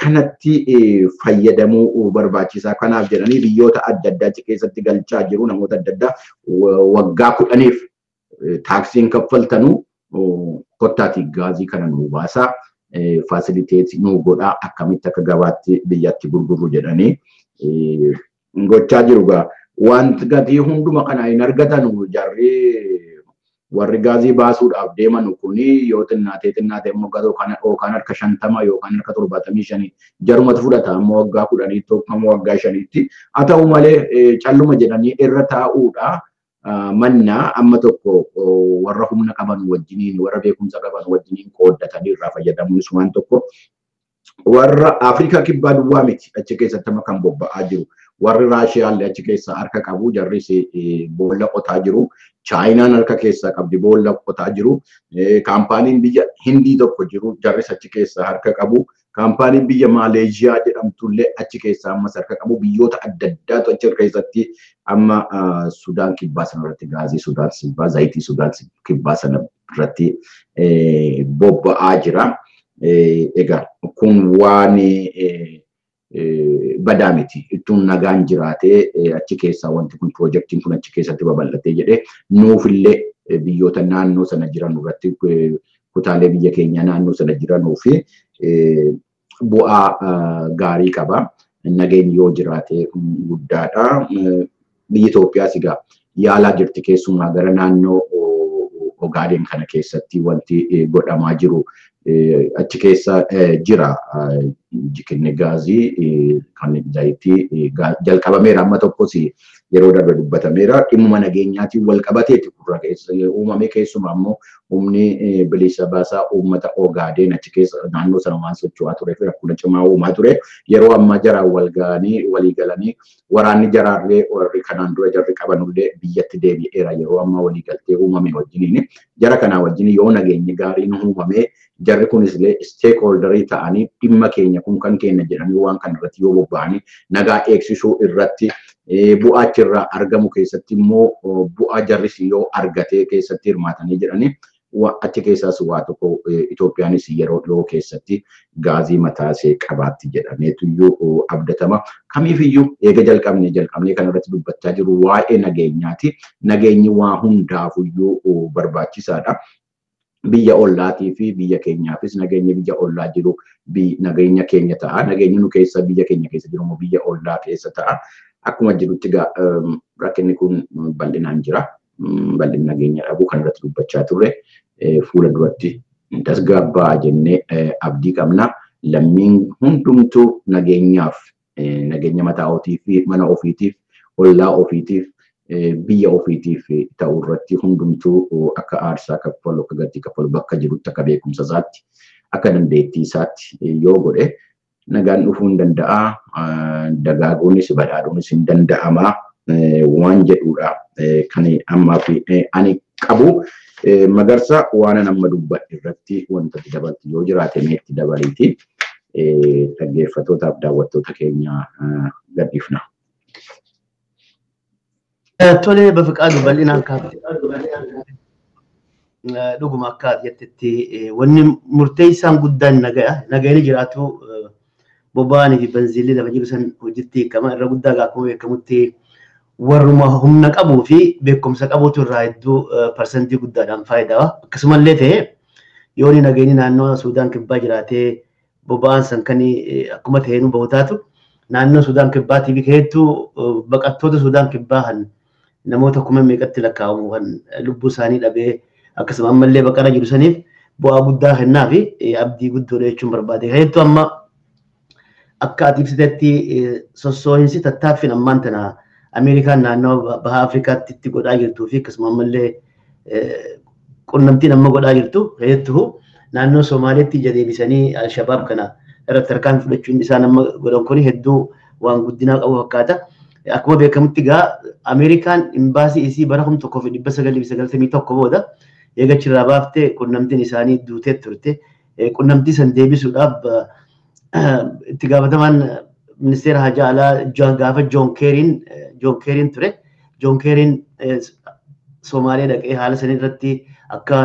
Kanatti fayyadamuu barbaachisaa. Kanaaf jedhanii biyyoota adda addaa keessatti galchaa jiru namoota adda addaa waggaa 10f taaksiin kaffaltanuu kottaati gaazii kana nuu baasaa faasiliteetii nuu godhaa akkamitti akka gabaatti biyyatti gurguru jedhanii gochaa jiru gaa. Wanti gatii hunduma kana hin argatanu jarri warri gaazii baasuudhaaf deeman kuni yoo xinnaatee immoo yookaan harka 50 yookaan harka 75 jarumatu fudhata ammoo waggaa 10 tokko waggaa 5tti. Haa ta'u malee calluma jedhanii irra taa'uudha. Mannaa amma tokko warra humna qaban wajjiniin warra beekumsa qaban wajjiniin qooddatanii irraa fayyadamuunis waan tokko. Warra Afrikaa kibbaa duwwaa miti achi keessatti amma kan bobba'aa jiru. Warri Raashiyaallee achi keessaa harka qabu jarris boolla qotaa jiru. Chaayinaan harka keessaa qabdi boolla qotaa jiru. Kaampaaniin biyya Hindii tokko jiru jarris achi keessaa harka qabu. Kaampaaniin biyya Maaleeshiyaa jedhamtullee achi keessaa ammas harka qabu. Biyyoota adda addaatu achi keessatti amma Sudaan kibbaa sana irratti gaazii Sudaan kibbaa zayitii Sudaan kibbaa sana irratti bobba'aa jira. Egaa kun waan badaa miti. Ittuun nagaan jiraatee achi keessaa wanti kun piroojeektiin kun achi keessatti babal'atee jedhee nuufillee biyyoota naannoo sana jiran irratti kutaalee biyya keenya naannoo sana jiranuu fi bu'aa gaarii qaba. Nageenyi yoo jiraate guddaadha. Biyyi Itoophiyaas egaa yaalaa jirti keessumaa gara naannoo Ogaaden kana keessatti wanti godhamaa jiru achi keessa jira. Jikinni gaazii kan zayitii jalqabameera amma tokkos yeroo darbe dubbatameera. Dhimma nageenyaatiin wal qabateeti gurra keessa uumame keessumaa immoo humni bilisa baasaa uummata Ogaaden achi keessa naannoo sana waan socho'aa turee fi rakkoo cimaa uumaa ture. Yeroo ammaa jaraan wal ga'anii walii galanii waraanni jaraarlee warri kanaan dura jarri qabanullee biyyatti deebi'eera. Yeroo ammaa walii galtee uumame wajjiniin jara kanaa wajjin yoo nageenyi gaariin uumame jarri kunis illee stakeholderii ta'anii dhimma keenya kun kan keenya jedhanii waan kan irratti yoo bobba'anii nagaa eegsisuu irratti bu'aa achirraa argamu keessatti immoo bu'aa jarris yoo argatee keessatti hirmaatanii jedhanii achi keessaas waa tokko Itoophiyaanis yeroo dhiyoo keessatti gaazii mataasee qabaatti jedhameetu iyyuu abdatama. Kamiifiyyuu eega jalqabnee kan irratti dubbachaa jiru waa'ee nageenyaati. Nageenyi waa hundaafuyyuu barbaachisaadha. biyya ollaatii fi biyya keenyaafis nageenya biyya ollaa jiru nageenya keenya ta'a. Nageenya nu keessa biyya keenya keessa jiru immoo biyya ollaa keessa ta'a. Akkuma jirutti rakkinni kun bal'inaan jira. Bal'inni nageenya dhabuu kan irratti dubbachaa turre fuula duratti tasgabbaa jennee abdii qabna. Lammiin hundumtuu nageenyaaf nageenya mataa ofii fi mana ofiitiif ollaa ofiitiif biyya ofiitiif ta'uu irratti hundumtuu akka aarsaa kaffalu akka gatii kaffalu bakka jirutti akka beekumsa isaatti akka dandeettii isaatti yoo godhe nagaan dhufuu hin danda'a. Dagaaguunis badhaadhuunis hin danda'ama waan jedhuudha kan ammaa fi ani qabu. Magarsa waan amma dubbadhe irratti wanta dabalti yoo jiraate meetti dabaliiti dhaggeeffattootaaf daawwattoota keenya gadhiifna. Tole Bafiqaaduu bal'inaan kaafte dhuguma akka jettetti wanni murteessaan guddaan nagayni jiraatu boba'anii fi benziilii lafa jiru san hojiitti hiikama irra guddaa akkuma beekamutti warruma humna qabuu fi beekumsa qabuutu irraa hedduu parsantii guddaadhaan faayidaa. Akkasumallee ta'e yoo nageenyi naannoo Suudaan kibbaa jiraatee boba'aan san kan akkuma ta'e nu bahutaatu naannoo Suudaan kibbaatii fi hedduu baqattoota Suudaan kibbaa namoota kuma meeqatti lakkaa'amu kan lubbuu isaanii dhabee akkasuma ammallee baqara jiru saniif bu'aa guddaa kennaa fi abdii guddoodha jechuun barbaade. Hedduu amma akka ati ibsitetti sossoohinsi tattaaffiin ammaan tana Ameerikaan naannoo baha Afrikaatti itti godhaa jirtuu fi akkasuma ammallee qunnamtiin amma godhaa jirtu hedduu naannoo Somaaliyaatti jadeebisanii Al-Shabaab kana irratti harkaan fudhachuun isaan amma godhan kun hedduu waan guddinaa qabu fakkaata. Akkuma beekamutti egaa Ameerikaan imbaasii isii bara 1991 booda eegachirraa baaftee qunnamtiin isaanii duutee turte. Qunnamtii san deebisuudhaaf itti gaafatamaan ministeera hajaa alaa gaafa Joon Keeriin ture. Joon Keeriin Somaaliyaa dhaqee haala san irratti akka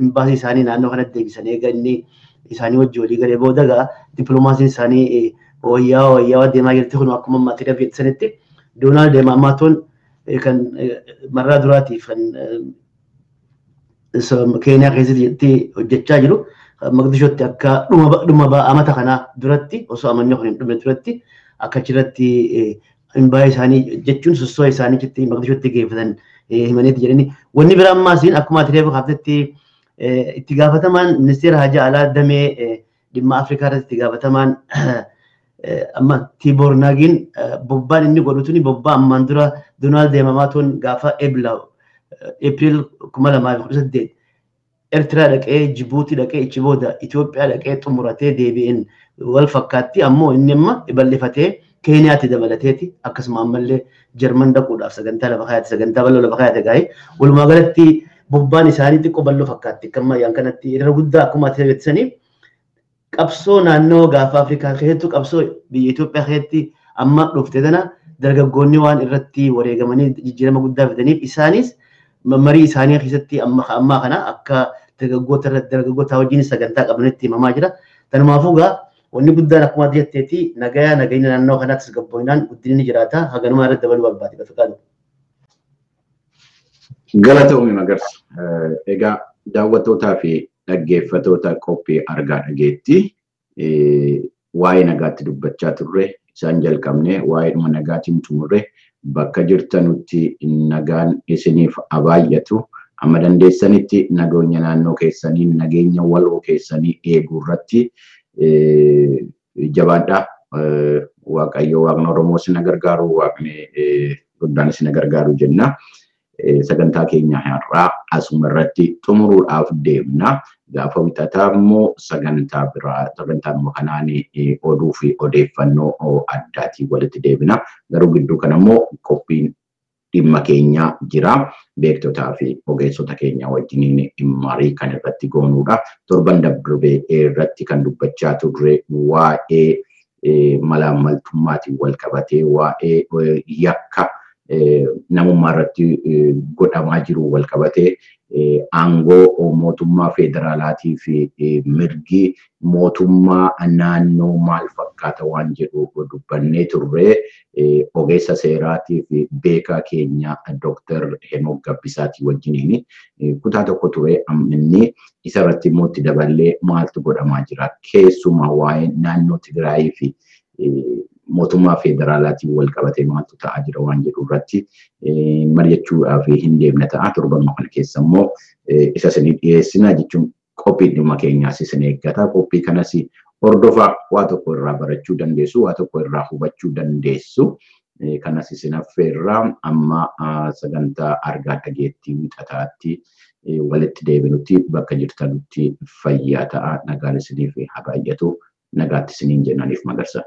imbaasii isaanii naannoo kanatti deebisan eega inni isaanii wajji walii galee booda egaa dippiloomaasiin isaanii wayyaa deemaa jirti kun akkuma ammaatti dhabeessanitti Doonaald Maammaatoon kan marraa duraatiif kan Keeniyaa keessatti hojjechaa jiru. Maqdishootti akka dhuma amata kanaa duratti osoo amannoo kun hin dhumne duratti akka achirratti imbaasii isaanii jechuun sossoo isaanii achitti Maqdishootti geeffatan himaniiti jedhani. Wanni biraa ammaasiin akkuma ati reefu kaaftatti itti gaafatamaan ministeera hajaa alaa damee dhimma Afrikaa irratti itti gaafatamaan amma Tiiboor Naagiin bobbaan inni godhutuni bobbaa ammaan dura Doonaald Maammaatoon gaafa Eepiriil 2018 Eertiraa dhaqee Jibuutii dhaqee ichi booda Itoophiyaa dhaqee xumuratee deebi'een wal fakkaatti ammoo inni amma bal'ifatee Keeniyaatti dabalateeti akkasuma ammallee Jarman dhaquudhaaf sagantaa lafa kaayate sagantaa bal'oo lafa kaayate gaa'ee walumaa galatti bobbaan isaanii xiqqoo bal'oo fakkaatti kan mayyaan kanatti irra guddaa akkuma ati agarsiisanii qabsoo naannoo gaafa Afrikaa keessattuu qabsoo biyya Itoophiyaa keessatti amma dhufte tana dargaggoonni waan irratti wareegamanii jijjiirama guddaa fidaniif isaanis marii isaanii keessatti ammaa kana akka dargaggoota wajjin sagantaa qabanitti himamaa jira. Tanumaafuu egaa wanni guddaan akkuma jetteeti nageenya naannoo kanaattis gabboominaan guddinni jiraata haganuma irratti dabaluu barbaade Bafiqaaduu. Galatoomii Magarsa. Egaa daawwattootaa fi dhaggeeffattoota qophii argaa dhageetti waa'ee nagaatti dubbachaa turre isaan jalqabne waa'ee dhuma nagaatiin xumurre bakka jirtanutti nagaan isiniif abaayyatu amma dandeessanitti nageenya naannoo keessanii nageenya waloo keessanii eeguu irratti jabaadhaa. Waaqayyo waaqni Oromoo isin gargaaru waaqni guddaan isin gargaaru jenna. Sagantaa keenya har'aa asuma irratti xumuruudhaaf deemna. Gaafa wixataa immoo sagantaa biraa sagantaa kanaan oduu fi odeeffannoo addaatiin walitti deebina. Garuu gidduu kana immoo qophiin dhimma keenyaa jira. Beektotaa fi ogeessota keenya wajjiniin marii kan irratti goonuudha. Torban darbee irratti kan dubbachaa turre waa'ee malaammaltummaatiin wal qabatee waa'ee yakka namummaa irratti godhamaa jiru wal qabatee aangoo mootummaa federaalaatii fi mirgi mootummaa naannoo maal fakkaata waan jedhu dubbannee turre ogeessa seeraatii fi beekaa keenya Dr. Henook Gabbisaatii wajjiniin kutaa tokko ture inni isa irratti immoo itti daballee maaltu godhamaa jira keessumaa waa'ee naannoo Tigraayii fi mootummaa federaalaatiin wal qabatee maaltu ta'aa jira waan jedhu irratti mari'achuudhaaf hin deemne ta'a torbanuma kana keessa immoo isa isinii dhiyeessina jechuun qophii dhimma keenyaas isin eeggata qophii kanas hordofaa waa tokko irraa barachuu dandeessu waa tokko irraa hubachuu dandeessu kanas isin affeerraa amma sagantaa argaa dhageettii wixataatti walitti deebinutti bakka jirtanutti fayyaa ta'a nagaan isiniif haa baay'atu nagaatti isiniin jennaniif magarsa.